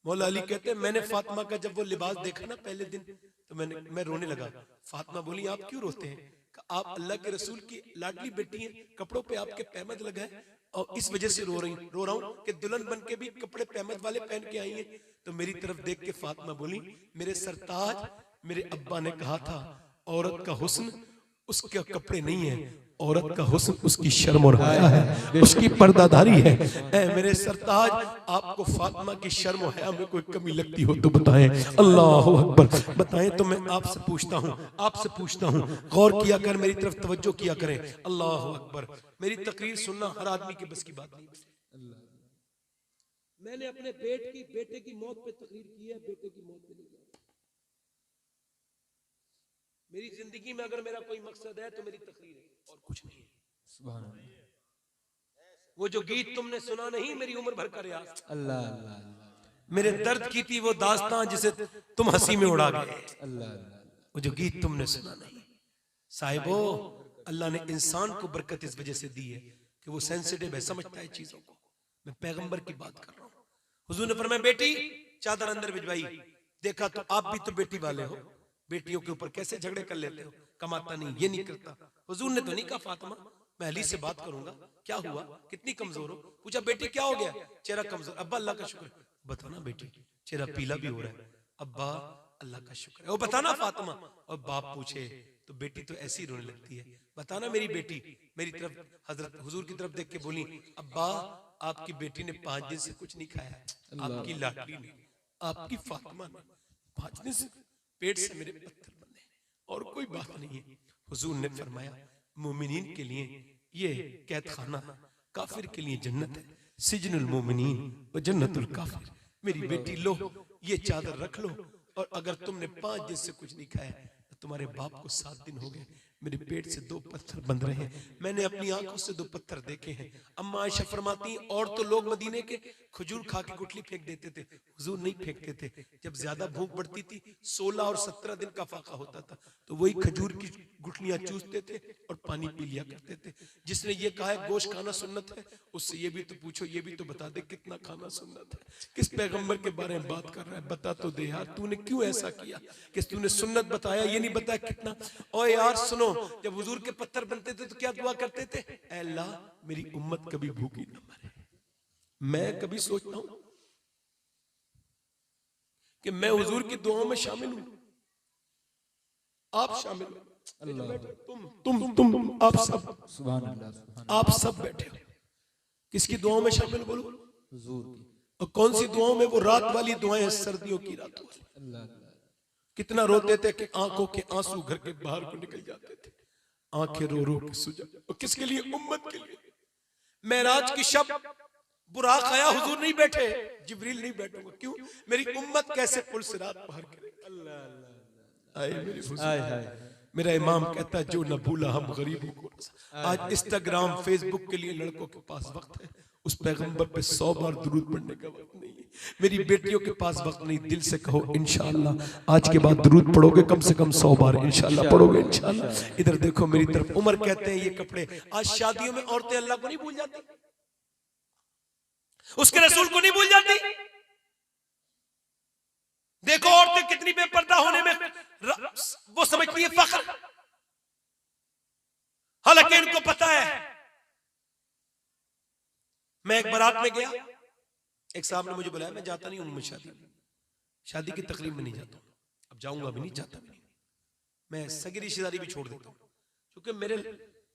मौला अली कहते हैं मैंने फातिमा का जब वो लिबास देखा ना पहले दिन, तो मैं रोने लगा। फातिमा बोली आप क्यों रोते हैं? आप अल्लाह के रसूल की लाडली बेटी हैं, कपड़ों पे आपके पहमत लगाए और इस वजह से रो रहा हूं कि दुल्हन बन के भी कपड़े पहमत वाले पहन के आई हैं। तो मेरी तरफ देख के फातिमा बोली मेरे सरताज, मेरे अब्बा ने कहा था औरत का हुस्न उसके कपड़े नहीं है, औरत का हुस्न उसकी शर्म और हया है, उसकी पर्दादारी है। ऐ मेरे सरताज, आपको फातिमा की शर्म और हया में कोई कमी लगती हो तो बताएं। अल्लाह अकबर। बताएं तो मैं आपसे पूछता हूँ, गौर किया कर, मेरी तरफ तवज्जो किया करें। अल्लाह अकबर। मेरी तकरीर सुनना हर आदमी की बस की बात नहीं। मैंने अपने बेटे की मौत पे तकरीर की है, बेटे की मौत पे नहीं किया। मेरी जिंदगी में अगर मेरा कोई मकसद है तो मेरी तकरीर है और कुछ नहीं है। सुभान अल्लाह। वो जो गीत तुमने सुना नहीं, मेरी उम्र भर का रियाज। अल्लाह अल्लाह। मेरे दर्द की थी वो दास्तां जिसे तुम हंसी में उड़ा गए। अल्लाह अल्लाह। वो जो गीत तुमने सुना नहीं। साहिबो, अल्लाह ने इंसान को बरकत इस वजह से दी है कि वो सेंसिटिव है, समझता है चीजों को। मैं पैगंबर की बात कर रहा हूँ। हुजूर ने फरमाया बेटी चादर अंदर भिजवाई। देखा तो आप भी तो बेटी वाले हो, बेटियों के ऊपर कैसे झगड़े कर लेते हो, कमाता नहीं, ये नहीं करता। हुजूर ने तो नहीं कहा फातिमा मैं अली से बात करूंगा, क्या हुआ, कितनी कमजोर हो? पूछा बेटी क्या हो गया? चेहरा कमजोर। अब्बा अल्लाह का शुक्र। बताना बेटी, चेहरा पीला भी हो रहा है। अब्बा अल्लाह का शुक्र है। वो बताना फातिमा। और बाप पूछे तो बेटी तो ऐसी रोने लगती है। बताना मेरी बेटी। मेरी तरफ हजरत हुजूर की तरफ देख के बोली अब्बा आपकी बेटी ने 5 दिन से कुछ नहीं खाया, आपकी लाडली ने, आपकी फातिमा ने 5 दिन से पेट से मेरे पत्थर बंधे और कोई बात नहीं है। हुजूर ने फरमाया मोमिनीन के लिए ये कैद खाना, काफिर के लिए जन्नत है। सिजनुल मोमिनीन व जन्नतुल काफिर। मेरी बेटी लो ये चादर रख लो, और अगर तुमने 5 दिन से कुछ नहीं खाया तो तुम्हारे बाप को 7 दिन हो गए, मेरे पेट से 2 पत्थर बंध रहे हैं, मैंने अपनी आंखों से 2 पत्थर देखे हैं। अम्मा आयशा फरमाती और तो लोग मदीने के खजूर खा के गुठली फेंक देते थे, हुजूर नहीं फेंकते थे। जब ज्यादा भूख बढ़ती थी 16 और 17 दिन का फाका होता था तो वही खजूर की गुठलियां चूसते थे और पानी पी लिया करते थे। जिसने ये कहा है गोश्त खाना सुन्नत है, उससे ये भी तो पूछो, ये भी तो बता दे कितना खाना सुन्नत है। किस पैगंबर के बारे में बात कर रहा है, बता तो दे यार, तूने क्यों ऐसा किया कि तूने सुन्नत बताया, ये नहीं बताया कितना। और यार सुनो, जब हुजूर के पत्थर बनते थे तो क्या दुआ करते थे? ऐ अल्लाह मेरी उम्मत कभी भूखी न मरे। मैं कभी सोचता हूं कि मैं हुजूर की दुआओं में शामिल हूं, आप शामिल हो, तुम आप सब, सुभान अल्लाह, आप सब बैठे हो। किसकी दुआओं में शामिल? बोलो हुजूर की। और कौन सी दुआओं में? वो रात वाली दुआएं, सर्दियों की रातों वाली। कितना रोते थे कि आंखों के आंसू घर के बाहर को निकल जाते थे, आंखें रो रो के सुजा। और किसके लिए? उम्मत के लिए। मेराज की शब बुराक आया, हुजूर नहीं बैठे, जिब्रील नहीं बैठूंगा, क्यों? मेरी उम्मत कैसे पुल सिरात पार करे। अल्लाह अल्लाह। मेरा इमाम कहता है जो न भूला हम गरीबों को। आज इंस्टाग्राम फेसबुक के लिए लड़कों के पास वक्त है, उस पैगंबर पे 100 बार दुरूद पढ़ने का वक्त नहीं है। मेरी बेटियों के पास वक्त नहीं। दिल से कहो इंशाअल्लाह आज के बाद दुरूद पढ़ोगे कम से कम 100 बार इंशाअल्लाह पढ़ोगे इंशाअल्लाह। इधर देखो मेरी तरफ। उमर कहते हैं ये कपड़े, आज शादियों में औरतें अल्लाह को नहीं भूल जाती, उसके रसूल को नहीं भूल जाती। देखो औरतें कितनी बेपर्दा होने में वो समझती है फख्र, हालांकि इनको पता है। मैं एक बारात में गया, एक साहब ने मुझे बुलाया, मैं जाता नहीं हूं, शादी की तकरीब में नहीं जाता, अब जाऊंगा भी नहीं, जाता भी नहीं। मैं सगी रिश्तेदारी भी छोड़ देता हूं, क्योंकि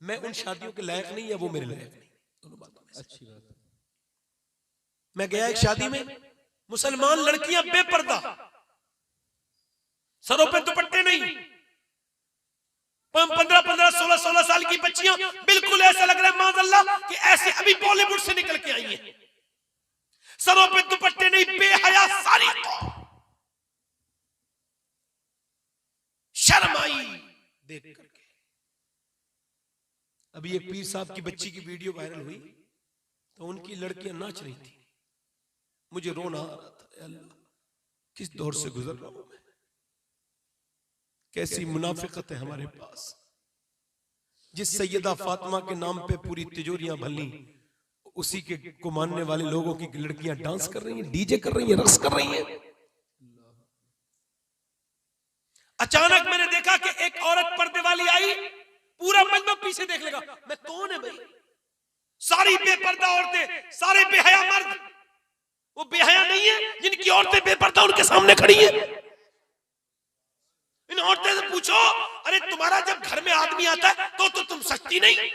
मैं उन शादियों के लायक नहीं, या वो मेरे लायक नहीं, दोनों बातों में। अच्छी बात है। मैं गया एक शादी में, मुसलमान लड़कियां बेपर्दा, सरों पे दुपट्टे नहीं, 15-15, 16-16 साल की बच्चियां, बिल्कुल ऐसा लग रहा है माज़अल्लाह कि ऐसे अभी बॉलीवुड से निकल के आई हैं। सरों पे दुपट्टे नहीं, बेहया सारी कौम। शर्म आई देख करके। अभी एक पीर साहब की बच्ची की वीडियो वायरल हुई तो उनकी लड़कियां नाच रही थी, मुझे रोना आ रहा था, अल्लाह किस दौर से गुजर रहा हूं मैं, कैसी मुनाफिकत है हमारे पास। जिस सैयदा फातिमा के नाम पे पूरी तिजोरियां भली, उसी के को मानने वाले लोगों की लड़कियां डांस कर रही हैं, डीजे कर रही हैं, रक्स कर रही हैं। अचानक मैंने देखा कि एक औरत पर्दे वाली आई, पूरा मजमा पीछे देख लेगा, मैं कौन है भाई? सारी बेपर्दा औरतें, सारे बेहया मर्द। वो बेहया नहीं है जिनकी औरतें बेपर्दा उनके सामने खड़ी हैं। इन औरतें से पूछो, अरे तुम्हारा जब घर में आदमी आता है तो तुम सच्ची नहीं,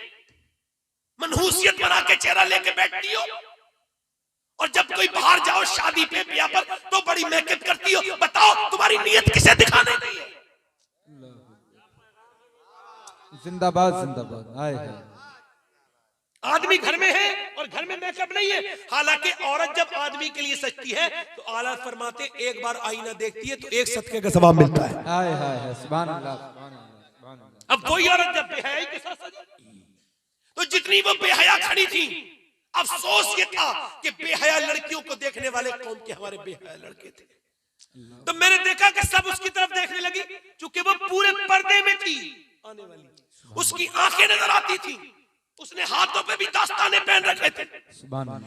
मनहूसियत बना के चेहरा लेके बैठती हो, और जब कोई बाहर जाओ शादी पे ब्याह पर तो बड़ी मेकअप करती हो। बताओ तुम्हारी नीयत किसे दिखाने की है? जिंदाबाद जिंदाबाद। आए हाय। आदमी घर में है और घर में मेकअप नहीं है। हालांकि औरत जब आदमी के लिए सजती है तो आला फरमाते एक बार आईना देखती है तो एक सदके का सवाब मिलता है। आए हाय, सुभान अल्लाह सुभान अल्लाह सुभान अल्लाह। अब कोई औरत जब बेहयाई के साथ सजी तो जितनी वो बेहया खड़ी थी, अफसोस ये था कि बेहया लड़कियों को देखने वाले कौम के हमारे बेहया लड़के थे। तो मैंने देखा कि सब उसकी तरफ देखने लगी, क्योंकि वो पूरे पर्दे में थी आने वाली, उसकी आंखें नजर आती थी, उसने हाथों पे भी दास्ताने पहन रखे थे,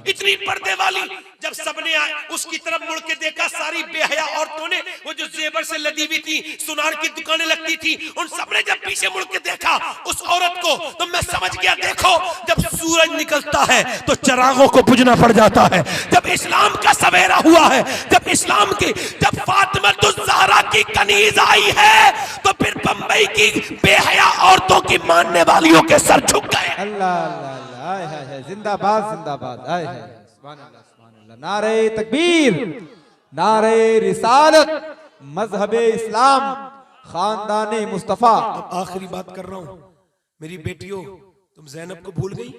इतनी पर्दे वाली। जब सबने उसकी तरफ मुड़ के देखा, सारी बेहया औरतों ने, वो जो जेवर से लदी हुई थी, सुनार की दुकानें लगती थी, उन सबने जब पीछे मुड़ के देखा उस औरत को, तो मैं समझ गया, देखो जब सूरज निकलता है तो चिरागों को बुझना पड़ जाता है। जब इस्लाम का सवेरा हुआ है, जब फातिमातुज़ ज़हरा की कनीज आई है, तो फिर बंबई की बेहया औरतों की मानने वालियों के सर झुक गए। अल्लाह अल्लाह अल्लाह। आए हाय, जिंदाबाद जिंदाबाद। आए हाय, सुभान अल्लाह सुभान अल्लाह। नारे तकबीर, नारे रिसालत, मजहबे इस्लाम, खानदाने मुस्तफा। अब आखिरी बात कर रहा हूं, मेरी बेटियों, तुम ज़ैनब को भूल गई?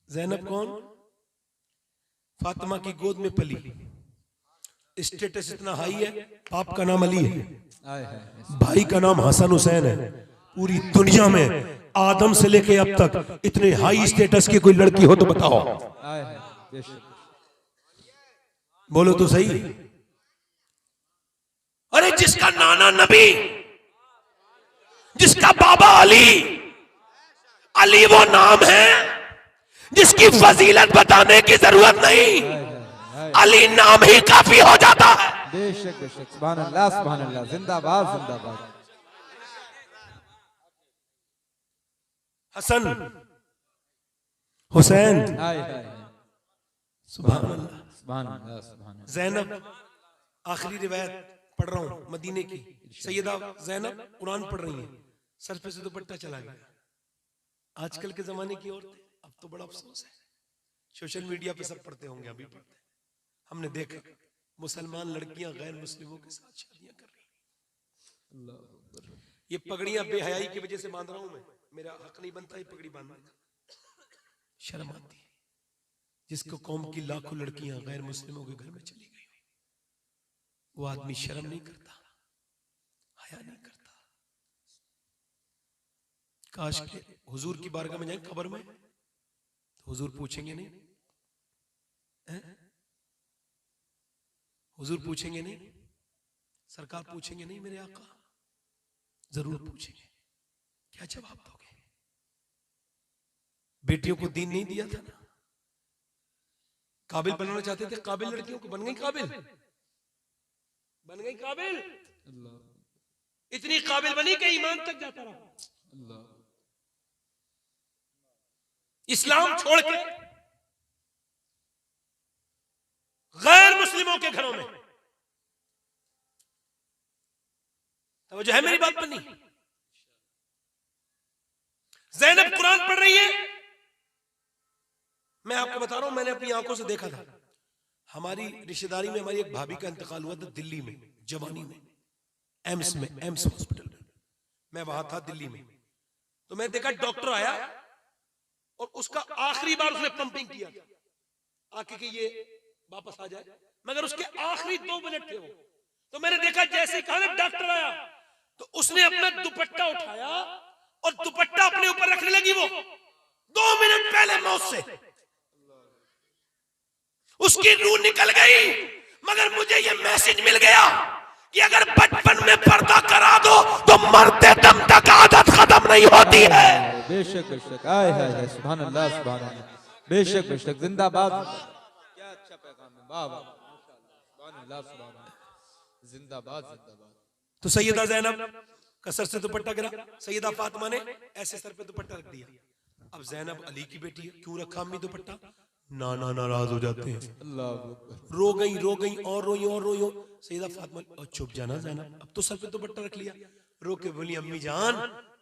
ज़ैनब कौन? फातिमा की गोद में पली, स्टेटस इतना हाई है, बाप का नाम अली है, भाई का नाम हसन हुसैन है। पूरी दुनिया में आदम से लेके अब तक इतने हाई स्टेटस की कोई लड़की हो तो बताओ। बोलो तो सही। अरे जिसका नाना नबी, जिसका बाबा अली, अली वो नाम है जिसकी फजीलत बताने की जरूरत नहीं, अली नाम ही काफी हो जाता है। बेशक बेशक, सुभान अल्लाह सुभान अल्लाह। जिंदाबाद जिंदाबाद। हसन हुसैन, सुभान अल्लाह सुभान अल्लाह सुभान अल्लाह। ज़ैनब, आखिरी रिवायत पढ़ रहा हूं मदीने की, सैयदा ज़ैनब कुरान पढ़ रही हैं, सर पे से दुपट्टा चला गया। आजकल के जमाने की औरतें, अब तो बड़ा अफसोस है, सोशल मीडिया पे सब पढ़ते होंगे, अभी पढ़ते, हमने देखा मुसलमान लड़कियां गैर मुस्लिमों के साथ शादियां कर रही। ये पगड़ियां बेहयाई की वजह से बांध रहा हूं मैं, मेरा हक नहीं बनता ये पगड़ी बांधने का, शर्म आती है। जिसको कौम की लाखों लड़कियां गैर मुस्लिमों के घर में चली गई, वो आदमी शर्म नहीं करता, हया नहीं करता। काश के हुजूर की बारगाह में जाए कब्र में, तो हुजूर पूछेंगे नहीं, हुजूर पूछेंगे नहीं, सरकार पूछेंगे नहीं, मेरे आका जरूर पूछेंगे, क्या जवाब दोगे? बेटियों को दीन नहीं दिया था ना, काबिल बनाना चाहते थे, काबिल लड़कियों को बन गई काबिल, बन गई काबिल, इतनी काबिल बनी कि ईमान तक जाता रहा। इस्लाम छोड़ के गैर मुस्लिमों के घरों में, तो जो है मेरी बात पर नहीं। ज़ैनब कुरान पढ़ रही है, मैं आपको बता रहा हूं, मैंने अपनी आंखों से देखा था। हमारी रिश्तेदारी में हमारी एक भाभी का इंतकाल हुआ था दिल्ली में, जवानी में, एम्स में, एम्स हॉस्पिटल में। मैं वहां था दिल्ली में, तो मैंने देखा डॉक्टर आया और उसका आखिरी बार उसने पंपिंग किया आके कि ये वापस आ जाए, मगर उसके आखिरी 2 मिनट थे वो। तो मैंने देखा जैसे ही कहा ना डॉक्टर आया, तो उसने अपना दुपट्टा उठाया और दुपट्टा अपने ऊपर रखने लगी। वो 2 मिनट पहले मौत से उसकी रूह निकल गई, मगर मुझे ये मैसेज मिल गया कि अगर बचपन में पर्दा करा दो तो मरते दम तक आदत खत्म नहीं होती है। बेशक बेशक, आय हाय हाय, सुभान अल्लाह सुभान अल्लाह, बेशक बेशक, जिंदाबाद। क्या अच्छा पैगाम है, वाह वाह, सुभान अल्लाह सुभान अल्लाह, जिंदाबाद जिंदाबाद। तो सैयदा ज़ैनब का सर से दुपट्टा गिरा, सैयदा फातिमा ने ऐसे सर पे दुपट्टा रख दिया। अब ज़ैनब अली की बेटी है, क्यों रखा अम्मी दुपट्टा? नाना नाराज हो जाते हैं। अल्लाह अकबर। रो गई और रोई और रोई। सैयदा फातिमा, और चुप जाना ज़ैनब, अब तो सर पे दुपट्टा रख लिया। रो के बोली, अम्मी जान,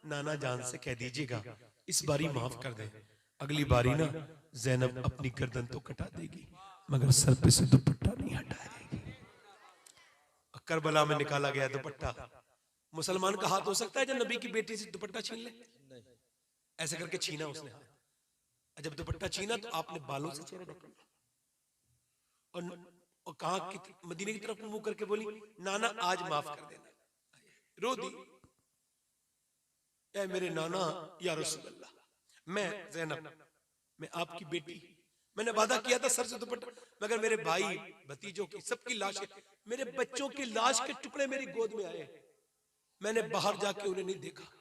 नाना जान से कह दीजिएगा इस बारी माफ कर दे, अगली बारी ना ज़ैनब अपनी गर्दन तो कटा देगी मगर सर पे से दुपट्टा नहीं हटाएगी। करबला में निकाला गया दुपट्टा। मुसलमान का हाथ हो सकता है जब नबी की बेटी से दुपट्टा छीन ले? ऐसे करके छीना उसने हाथ। जब दुपट्टा छीना तो आपने बालों से चेहरा ढका और कहा कि मदीने की तरफ मुंह करके बोली, नाना आज माफ कर देना। रो दी, ऐ मेरे नाना या रसूल अल्लाह, मैं ज़ैनब, मैं आपकी बेटी, मैंने वादा किया था सर से दुपट्टा, मगर मेरे भाई भतीजों की सबकी लाश, मेरे बच्चों की लाश के टुकड़े मेरी गोद में आए, मैंने बाहर जाके उन्हें नहीं देखा।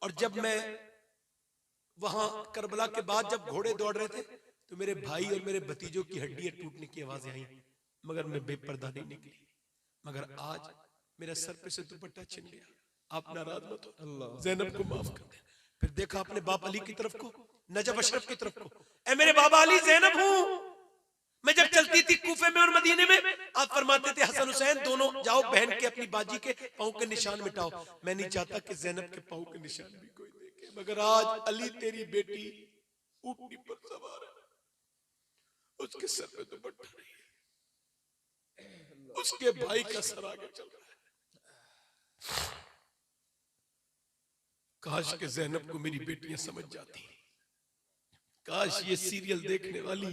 और जब मैं वहां करबला के बाद जब घोड़े दौड़ रहे थे तो मेरे भाई और मेरे भतीजों की हड्डियां टूटने की आवाजें आई, मगर मैं बेपर्दा नहीं निकली। मगर आज मेरा सर पे से दुपट्टा छिन गया, आप नाराज मत हो, ज़ैनब को माफ कर दे। फिर देखा अपने बाप अली की तरफ को, नजफ अशरफ की तरफ को, ऐ मेरे बाबा अली, ज़ैनब हूं मैं। जब चलती थी कूफे में और मदीने में, आप फरमाते थे हसन हुसैन दोनों जाओ बहन के अपनी बाजी के पांव के निशान मिटाओ। मैं नहीं चाहता कि ज़ैनब के पांव के निशान भी कोई देखे, मगर आज अली तेरी बेटी ऊंटनी पर सवार है, उसके सर पे दुपट्टा नहीं है, उसके भाई का सर आगे चल रहा है। काश के ज़ैनब को मेरी बेटियां समझ जाती, काश ये सीरियल देखने वाली,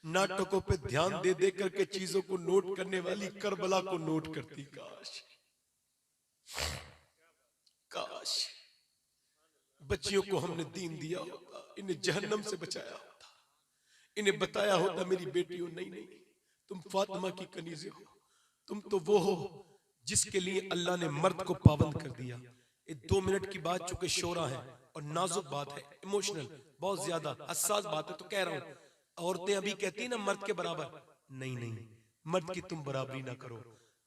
नाटकों पे ध्यान दे दे करके चीजों को नोट करने वाली करबला को नोट करती। काश काश बच्चियों को हमने दीन दिया होता, इन्हें जहन्नम से बचाया होता, इन्हें बताया होता मेरी बेटियों नहीं नहीं, तुम फातिमा की कनीज़े हो, तुम तो वो हो जिसके लिए अल्लाह ने मर्द को पाबंद कर दिया। ये 2 मिनट की बात चूंकि शोरा है और नाजुक बात है, इमोशनल, बहुत ज्यादा हसास बात है, तो कह रहा हूं औरतें अभी कहती है ना मर्द के बराबर, नहीं नहीं, मर्द की तुम बराबरी ना करो।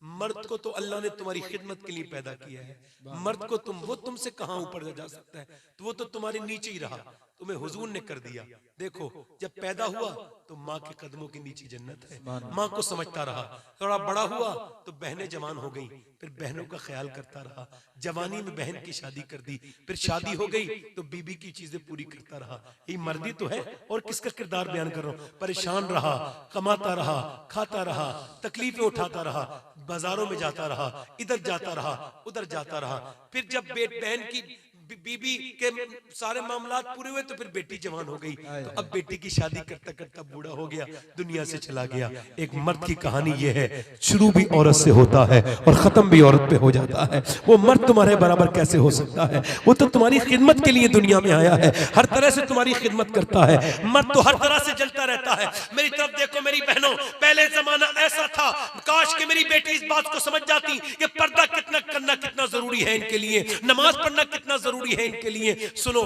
मर्द को तो अल्लाह ने तुम्हारी खिदमत के लिए पैदा किया है, मर्द को वो तुमसे कहां ऊपर जा सकता है, तो वो तो तुम्हारे नीचे ही रहा, तुम्हें हुजूर ने कर दिया। देखो जब पैदा हुआ तो माँ के कदमों के नीचे जन्नत है, माँ को समझता रहा, थोड़ा बड़ा हुआ तो बहनें जवान हो गई, फिर बहनों का ख्याल करता रहा, जवानी में बहन की शादी कर दी, फिर शादी हो गई तो बीबी की चीजें पूरी करता रहा। ये मर्दी तो है, और किसका किरदार बयान कर रहा हूं। परेशान रहा, कमाता रहा, खाता रहा, तकलीफें उठाता रहा, बाजारों में जाता रहा, इधर जाता रहा, उधर जाता रहा। फिर जब बहन की बीबी के सारे मामलात पूरे हुए तो फिर बेटी जवान हो गई, तो अब बेटी की शादी करता करता बूढ़ा हो गया, दुनिया से चला गया। एक मर्द की कहानी ये है, शुरू भी औरत से होता है और खत्म भी औरत पे हो जाता है। वो मर्द तुम्हारे बराबर कैसे हो सकता है? वो तो तुम्हारी खिदमत के लिए दुनिया में आया है, हर तरह से तुम्हारी खिदमत करता है। मर्द तो हर तरह से जलता रहता है। मेरी तरफ देखो मेरी बहनों, पहले जमाना ऐसा था, काश कि मेरी बेटी इस बात को समझ जाती कि पर्दा कितना करना कितना जरूरी है इनके लिए, नमाज पढ़ना कितना जरूरी है इनके लिए। सुनो,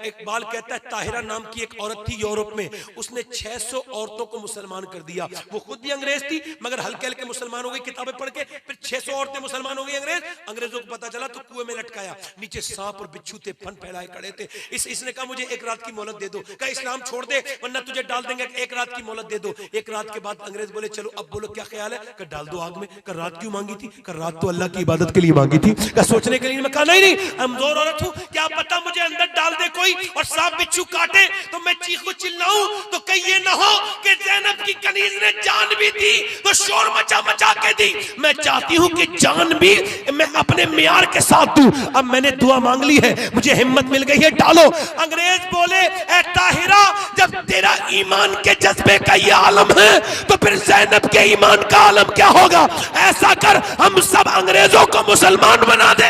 इकबाल कहता है ताहिरा नाम की एक औरत थी यूरोप में, उसने 600 औरतों को मुसलमान कर दिया। वो खुद भी अंग्रेज थी मगर हल्के हल्के मुसलमान हो गई किताबें पढ़ के, फिर 600 औरतें मुसलमान हो गई। अंग्रेजों को पता चला तो कुएं में लटकाया, नीचे सांप और बिच्छू थे, फन फैलाए खड़े थे। इसने कहा मुझे 1 रात की मोहलत दे दो, कहा इस्लाम छोड़ दे वरना तुझे डाल देंगे, 1 रात की मोहलत दे दो। 1 रात के बाद अंग्रेज बोले चलो अब बोलो क्या ख्याल है, कहा डाल दो आग में। कहा रात क्यों मांगी थी, कहा रात तो अल्लाह की इबादत के लिए मांगी थी। कहा सोचने के लिए, मैं कहा नहीं नहीं, कमजोर औरत हूं, क्या पता मुझे अंदर डाल दे कोई और सांप बिच्छू काटे तो मैं चीखू चिल्लाऊं, तो कहीं ये ना हो कि ज़ैनब की कनीज ने जान भी दी तो शोर मचा मचा के दी। मैं चाहती हूं कि जान भी मैं अपने मियार के साथ दूं। अब मैंने दुआ मांग ली है, मुझे हिम्मत मिल गई है, डालो। अंग्रेज बोले, ए ताहिरा, जब तेरा ईमान के जज्बे का ये आलम है तो फिर ज़ैनब के ईमान का आलम क्या होगा। ऐसा कर हम सब अंग्रेजों को मुसलमान बना दे।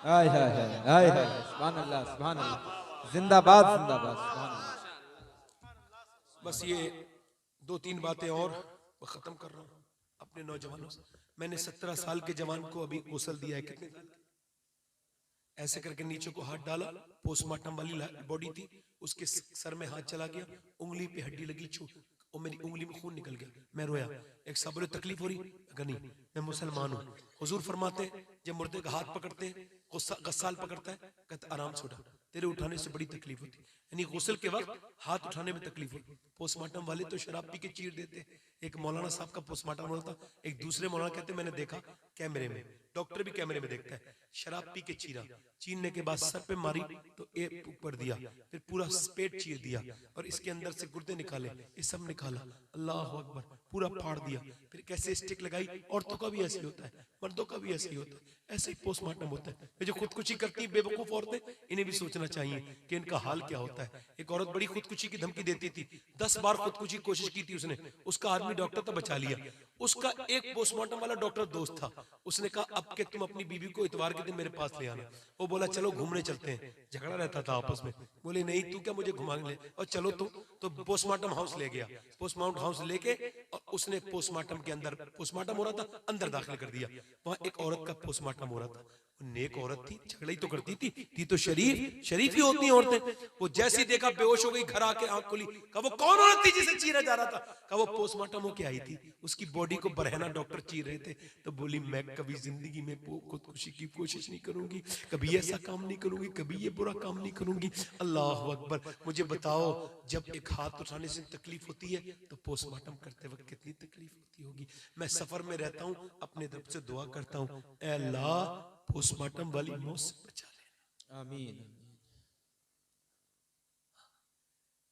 हाय हाय हाय हाय हाय, सुभान अल्लाह सुभान अल्लाह, जिंदाबाद जिंदाबाद, सुभान अल्लाह। बस ये 2-3 बातें और खत्म कर रहा हूं अपने नौजवानों से। मैंने 17 साल के जवान को अभी गौसल दिया है, कितने साल ऐसे करके नीचे को हाथ डाला, पोस्टमार्टम वाली बॉडी थी, उसके सर में हाथ चला गया, उंगली पे हड्डी लगी, चोट और मेरी उंगली में खून निकल गया। मैं रोया। एक साहब बोले तकलीफ हो रही, अगर नहीं मैं मुसलमान हूँ। हुजूर फरमाते जब मुर्दे का हाथ पकड़ते हैं, गस्साल पकड़ता है, कहते आराम से उठा, तेरे उठाने से बड़ी तकलीफ होती। यानी गुस्ल के वक्त हाथ उठाने में तकलीफ होती। पोस्टमार्टम वाले तो शराब पी के चीर देते। एक मौलाना साहब का पोस्टमार्टम होता, एक दूसरे मौलाना कहते मैंने देखा कैमरे में, डॉक्टर भी कैमरे में देखता है, शराब पी के चीरा, चीरने के बाद सर पे मारी तो एक ऊपर दिया, फिर पूरा पेट चीर दिया और इसके अंदर से गुर्दे निकाले, ये सब निकाला, अल्लाह अकबर, पूरा फाड़ दिया, फिर कैसे स्टिक लगाई। औरतों का भी ऐसे होता है, मर्दों का भी ऐसे ही होता है, ऐसे ही पोस्टमार्टम होता है। ये जो खुदकुशी करती है बेवकूफ औरतें, इन्हें भी सोचना चाहिए कि इनका हाल क्या होता है। एक औरत बड़ी खुदकुशी की धमकी देती थी, 10 बार खुदकुशी की कोशिश की थी उसने, उसका आदमी डॉक्टर तो बचा लिया। उसका एक पोस्टमार्टम वाला डॉक्टर दोस्त था, उसने कहा अब के तुम अपनी बीवी को इतवार के दिन मेरे पास ले आना। वो बोला चलो घूमने चलते हैं, झगड़ा रहता था आपस में, बोले नहीं तू क्या मुझे घुमाने ले, और चलो तो पोस्टमार्टम हाउस ले गया। पोस्टमार्टम हाउस लेके और उसने पोस्टमार्टम के अंदर, पोस्टमार्टम हो रहा था, अंदर दाखिल कर दिया। वहां एक औरत का पोस्टमार्टम हो रहा था, नेक औरत थी, झगड़ा ही तो करती थी तो शरीफ ही होती हैं औरतें। वो जैसे ही देखा बेहोश हो गई, घर आके आंख खोली, कहा वो कौन औरत थी जिसे चीरा जा रहा था। कहा वो पोस्टमार्टम होके आई थी, उसकी बॉडी को बरहना डॉक्टर चीर रहे थे। तो बोली मैं कभी जिंदगी में खुदकुशी की कोशिश नहीं करूंगी, कभी ऐसा काम नहीं करूंगी, कभी ये बुरा काम नहीं करूंगी। अल्लाह अकबर। मुझे बताओ जब एक हाथ उठाने से तकलीफ होती है तो पोस्टमार्टम करते वक्त कितनी तकलीफ होती होगी। मैं सफर में रहता हूँ, अपने तरफ से दुआ करता हूँ, ऐ अल्लाह पोस्टमार्टम वाली मौत से बचा ले, आमीन।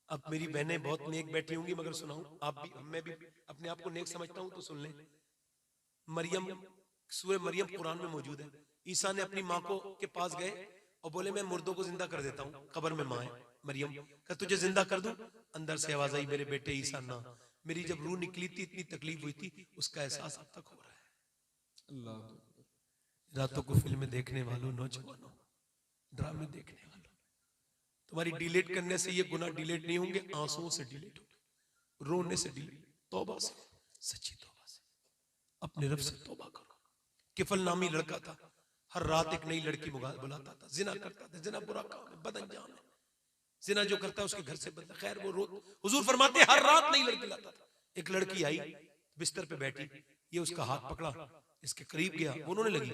अब मेरी बहनें बहुत नेक बैठी होंगी, मगर सुनाऊं आप भी, मैं भी अपने आप को नेक समझता हूं तो सुन लें। मरियम, सूरह मरियम कुरान में मौजूद है। ईसा ने अपनी माँ को के पास गए और बोले मैं मुर्दों को जिंदा कर देता हूँ, कब्र में माँ है मरियम, कहा तुझे जिंदा कर दूं। अंदर से आवाज आई मेरे बेटे ईसा ना। मेरी जब रूह निकली थी इतनी तकलीफ हुई थी, उसका एहसास अब तक हो रहा है। अल्लाह। रातों को फिल्में देखने वालों, नौजवानों, ड्रामे देखने वालों, तुम्हारी डिलीट करने से ये गुनाह डिलीट नहीं होंगे, आंसुओं से डिलीट होंगे, रोने से डिलीट। तौबा से, सच्ची तौबा से, अपने रब से तौबा करो। किफल नामी लड़का था, हर रात एक नई लड़की बुलाता था, जिना करता था। जिना बुरा काम है, बदअंजाम है, जिना जो करता है उसके घर से बदला। खैर वो हुजूर फरमाते हर रात नई लड़की लाता था। एक लड़की आई, बिस्तर पे बैठी, ये उसका हाथ पकड़ा, इसके करीब गया, वो रोने लगी।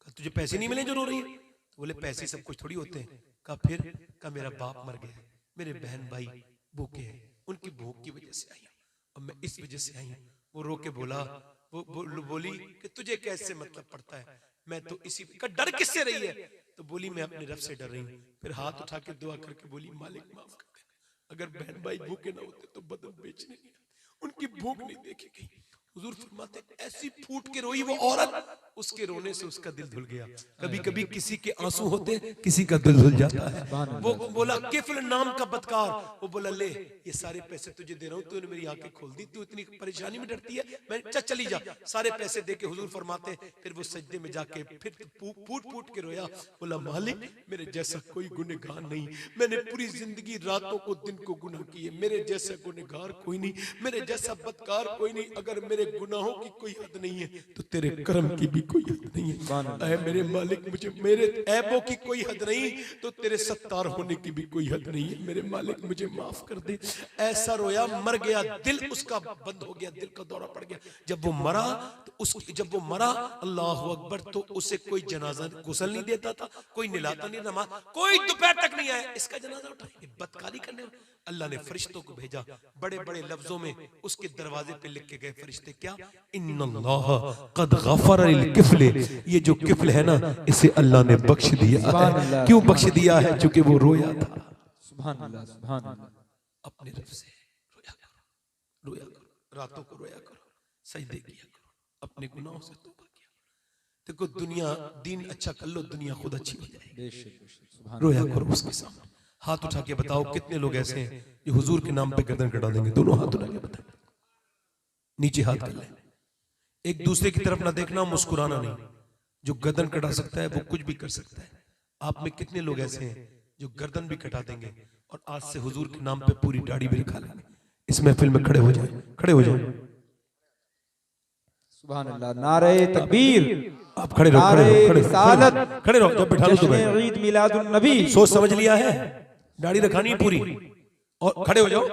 कहा तुझे पैसे नहीं मिले जो रो रही है? तो बोले पैसे सब कुछ थोड़ी होते हैं। कहा फिर? कहा मेरा बाप मर गया, मेरे बहन भाई भूखे हैं, उनकी भूख की वजह से आई हूं, और मैं इस वजह से आई हूं। वो रो के बोला, वो बोली कि तुझे कैसे मतलब पड़ता है, मैं तो इसी का डर किससे रही है? तो बोली मैं अपने रब से डर रही हूँ। फिर हाथ उठा के दुआ करके बोली मालिक माफ कर दे, अगर बहन भाई भूखे ना होते तो बदन बेचने नहीं आते, उनकी भूख नहीं देखी गई। हुजूर फरमाते ऐसी फूट के रोई वो औरत, उसके रोने से उसका दिल धुल गया। कभी कभी किसी के आंसू होते, किसी का दिल धुल जाता है। वो बोला किफल नाम का बदकार, वो बोला ले ये सारे पैसे तुझे दे रहा हूँ, तूने मेरी आंखें खोल दी, तू इतनी परेशानी में डरती है, मैं चली जा। सारे पैसे दे के हुजूर फरमाते फिर वो सजदे में जाके फिर फूट फूट के रोया। बोला मालिक मेरे जैसा कोई गुनहगार नहीं, मैंने पूरी जिंदगी रातों को दिन को गुनाह किए, मेरे जैसा गुनहगार कोई नहीं, मेरे जैसा बदकार कोई नहीं। अगर मेरे गुनाहों की कोई हद नहीं है तो तेरे कर्म की भी कोई हद नहीं है। ऐ मेरे मालिक मुझे, मेरे ऐबों की कोई हद नहीं तो तेरे सत्तार होने की भी कोई हद नहीं है। मेरे मालिक मुझे माफ कर दे। ऐसा रोया, मर गया, दिल उसका बंद हो गया, दिल का दौरा पड़ गया। जब वो मरा तो जब वो मरा अल्लाह अकबर, तो उसे कोई जनाजा गुस्ल नहीं देता था, कोई निलाता नहीं, नमाज कोई दोपहर तक नहीं आया, इसका जनाजा उठाएंगे, बदकारी करने। अल्लाह ने फरिश्तों को भेजा, बड़े बड़े लफ्जों में उसके दरवाजे पे लिख के गए फरिश्ते क्या? इन्नल्लाह क़द गफ़र लिल किफ़्ल, ये जो किफ़्ल है ना इसे अल्लाह ने बख्श दिया है। क्यों बख्श दिया है? क्योंकि वो रोया था। सुभान अल्लाह, सुभान अल्लाह। अपने रब से रोया करो, रोया करो, रातों को रोया करो, सजदे किया करो, अपने गुनाहों से तौबा किया। देखो दुनिया दीन अच्छा कर लो, दुनिया खुद अच्छी हो जाएगी। बेशक, बेशक, सुभान रोया करो उसके सामने। हाथ उठा के बताओ कितने लोग ऐसे हैं जो हुजूर के नाम पे गर्दन कटा देंगे? दोनों हाथ उठा के बताओ, नीचे हाथ कर लें। एक दूसरे की तरफ ना देखना, मुस्कुराना नहीं। जो गर्दन कटा सकता है वो कुछ भी कर सकता है। आप में कितने लोग ऐसे हैं जो गर्दन भी कटा देंगे और आज से हुजूर के नाम पे पूरी दाढ़ी भी रखा लेंगे? इस महफिल में खड़े हो जाए, खड़े हो जाए। सुभान अल्लाह। नारे तकबीर, आप खड़े रहो, खड़े रहो, खड़े रहो, खड़े रहो। जब बिठा लो तो बैठो। ईद मिलादुन नबी, सोच समझ लिया है, दाढ़ी रखानी है पूरी। और खड़े हो जाओ,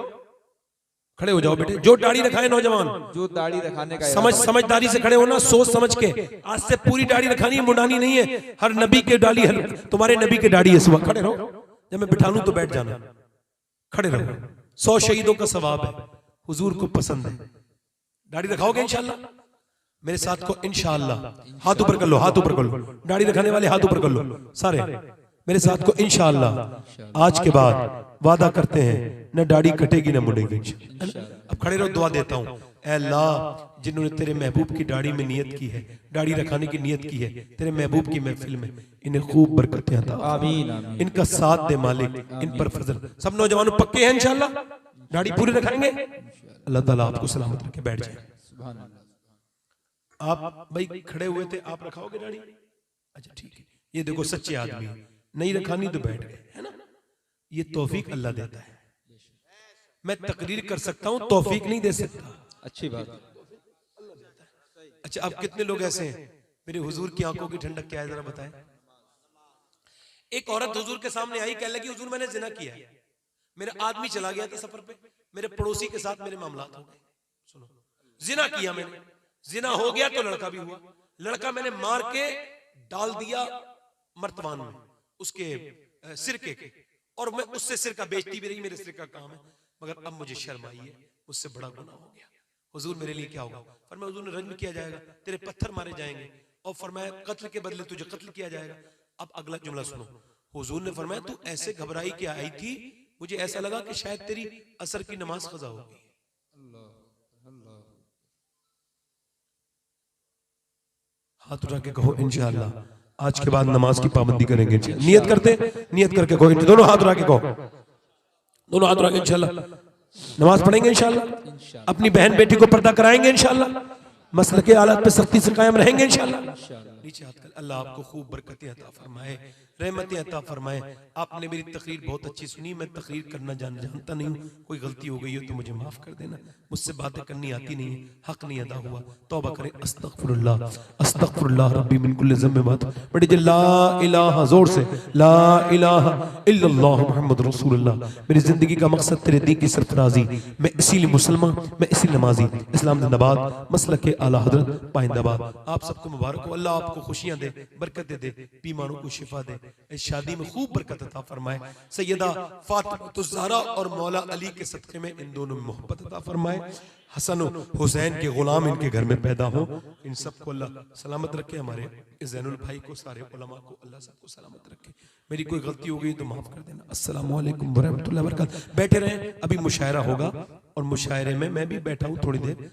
खड़े हो जाओ बेटे। जो दाढ़ी रखाए नौजवान, जो दाढ़ी रखाने का समझदारी से खड़े होना, सोच समझ के। आज से पूरी दाढ़ी रखानी है, मुंडानी नहीं है। हर नबी के दाढ़ी, हर तुम्हारे नबी के दाढ़ी है। सुबह खड़े रहो, जब मैं बिठा लूं तो बैठ जाना। खड़े रहो। 100 शहीदों का सवाब है, हुजूर को पसंद है। दाढ़ी रखाओगे इंशाल्लाह मेरे साथ को? इंशाल्लाह। हाथ ऊपर कर लो, हाथ ऊपर कर लो। दाढ़ी रखाने वाले हाथ ऊपर कर लो सारे मेरे साथ को। इंशाल्लाह आज के बाद वादा करते हैं न दाढ़ी कटेगी न मुड़ेगी। अब खड़े रहो, दुआ देता हूँ। ऐ अल्लाह, जिन्होंने तेरे महबूब की दाढ़ी में नियत की है, दाढ़ी रखाने की नियत की है तेरे महबूब की महफिल में, इन्हें खूब बरकतें अता फरमा। आमीन, आमीन। इनका साथ दे मालिक, इन पर फजल। सब नौजवानों पक्के हैं इंशाल्लाह दाढ़ी पूरी रखाएंगे? अल्लाह ताला आपको सलामत रखे। बैठ जाए। सुभान अल्लाह। आप भाई खड़े हुए थे, आप रखाओगे दाढ़ी? अच्छा ठीक है। ये देखो सच्चे आदमी, नहीं रखानी तो बैठ गए, है ना? ये तौफीक अल्लाह देता है। मैं तकरीर कर सकता हूं, तौफीक नहीं दे सकता। अच्छी बात। अच्छा अब कितने लोग ऐसे हैं मेरे हुजूर की आंखों की ठंडक क्या है जरा बताएं। एक औरत हुजूर के सामने आई, कहने लगी हुजूर मैंने जिना किया, मेरा आदमी चला गया था सफर पे, मेरे पड़ोसी के साथ मेरे मामलात हो गए। सुनो, जिना किया मैंने, जिना हो गया तो लड़का भी हुआ। लड़का मैंने मार के डाल दिया मर्तबान में उसके सिरके के, और मैं उससे सिरका बेचती भी रही, मेरे सिर का काम है। मगर अब मुझे शर्म आई है, मुझसे बड़ा गुनाह हो गया। हुजूर मेरे लिए क्या होगा? फरमाया हुजूर ने रज्म किया जाएगा, तेरे पत्थर मारे जाएंगे, और फरमाया कत्ल के बदले तुझे कत्ल किया जाएगा। अब अगला जुमला सुनो। हुजूर ने फरमाया तू ऐसे घबराई के आई थी, मुझे ऐसा लगा कि शायद तेरी असर की नमाज क़ज़ा होगी। हाथ उठा के कहो इंशाअल्लाह आज के बाद नमाज की पाबंदी करेंगे। नियत करते, नियत करके कहो, दोनों हाथ उठा के कहो, दोनों हाथ उठा के इंशाअल्लाह नमाज पढ़ेंगे इंशाअल्लाह। अपनी बहन बेटी को पर्दा कराएंगे इंशाअल्लाह। मसल के हालात पे सख्ती से कायम रहेंगे इंशाअल्लाह। नीचे हाथ कर। अल्लाह आपको खूब बरकतें अता फरमाए, रहमतें अता फरमाए। आपने मेरी तकरीर बहुत अच्छी सुनी, मैं तकरीर करना जानता नहीं हूँ, कोई गलती हो गई हो तो मुझे माफ कर देना, मुझसे बातें करनी आती नहीं, हक नहीं अदा हुआ, तौबा करें। अस्तगफिरुल्लाह अस्तगफिरुल्लाह रब्बी मिन कुल्लि ज़म्बिन व अतूब। बड़ी जे ला इलाहा, जोर से ला इलाहा इल्लल्लाह मुहम्मद रसूलुल्लाह। मेरी जिंदगी का मकसद तेरे दीन की सरफराजी, मैं इसीलिए मुसलमान, मैं इसीलिए नमाजी। इस्लाम जिंदाबाद, मसलक के आला हज़रत पाइंदाबाद। आप सबको मुबारक हो, अल्लाह आपको खुशियां दे, बरकतें दे, बीमारों को शिफा दे, इस शादी में खूब बरकत अता फरमाए। सैयदा फातिमा ज़हरा और मौला अली के सदक़े में इन दोनों में मोहब्बत अता फरमाए। हसन हुसैन के गुलाम इनके घर में पैदा हो, इन सबको अल्लाह सलामत रखे। हमारे ज़ैनुल भाई को, सारे उलमा को अल्लाह सबको सलामत रखे। मेरी कोई गलती हो गई तो माफ कर देना। अस्सलामु अलैकुम व रहमतुल्लाहि व बरकातहू। बैठे रहें, अभी मुशायरा होगा और मुशायरे में मैं भी बैठा हूँ थोड़ी देर।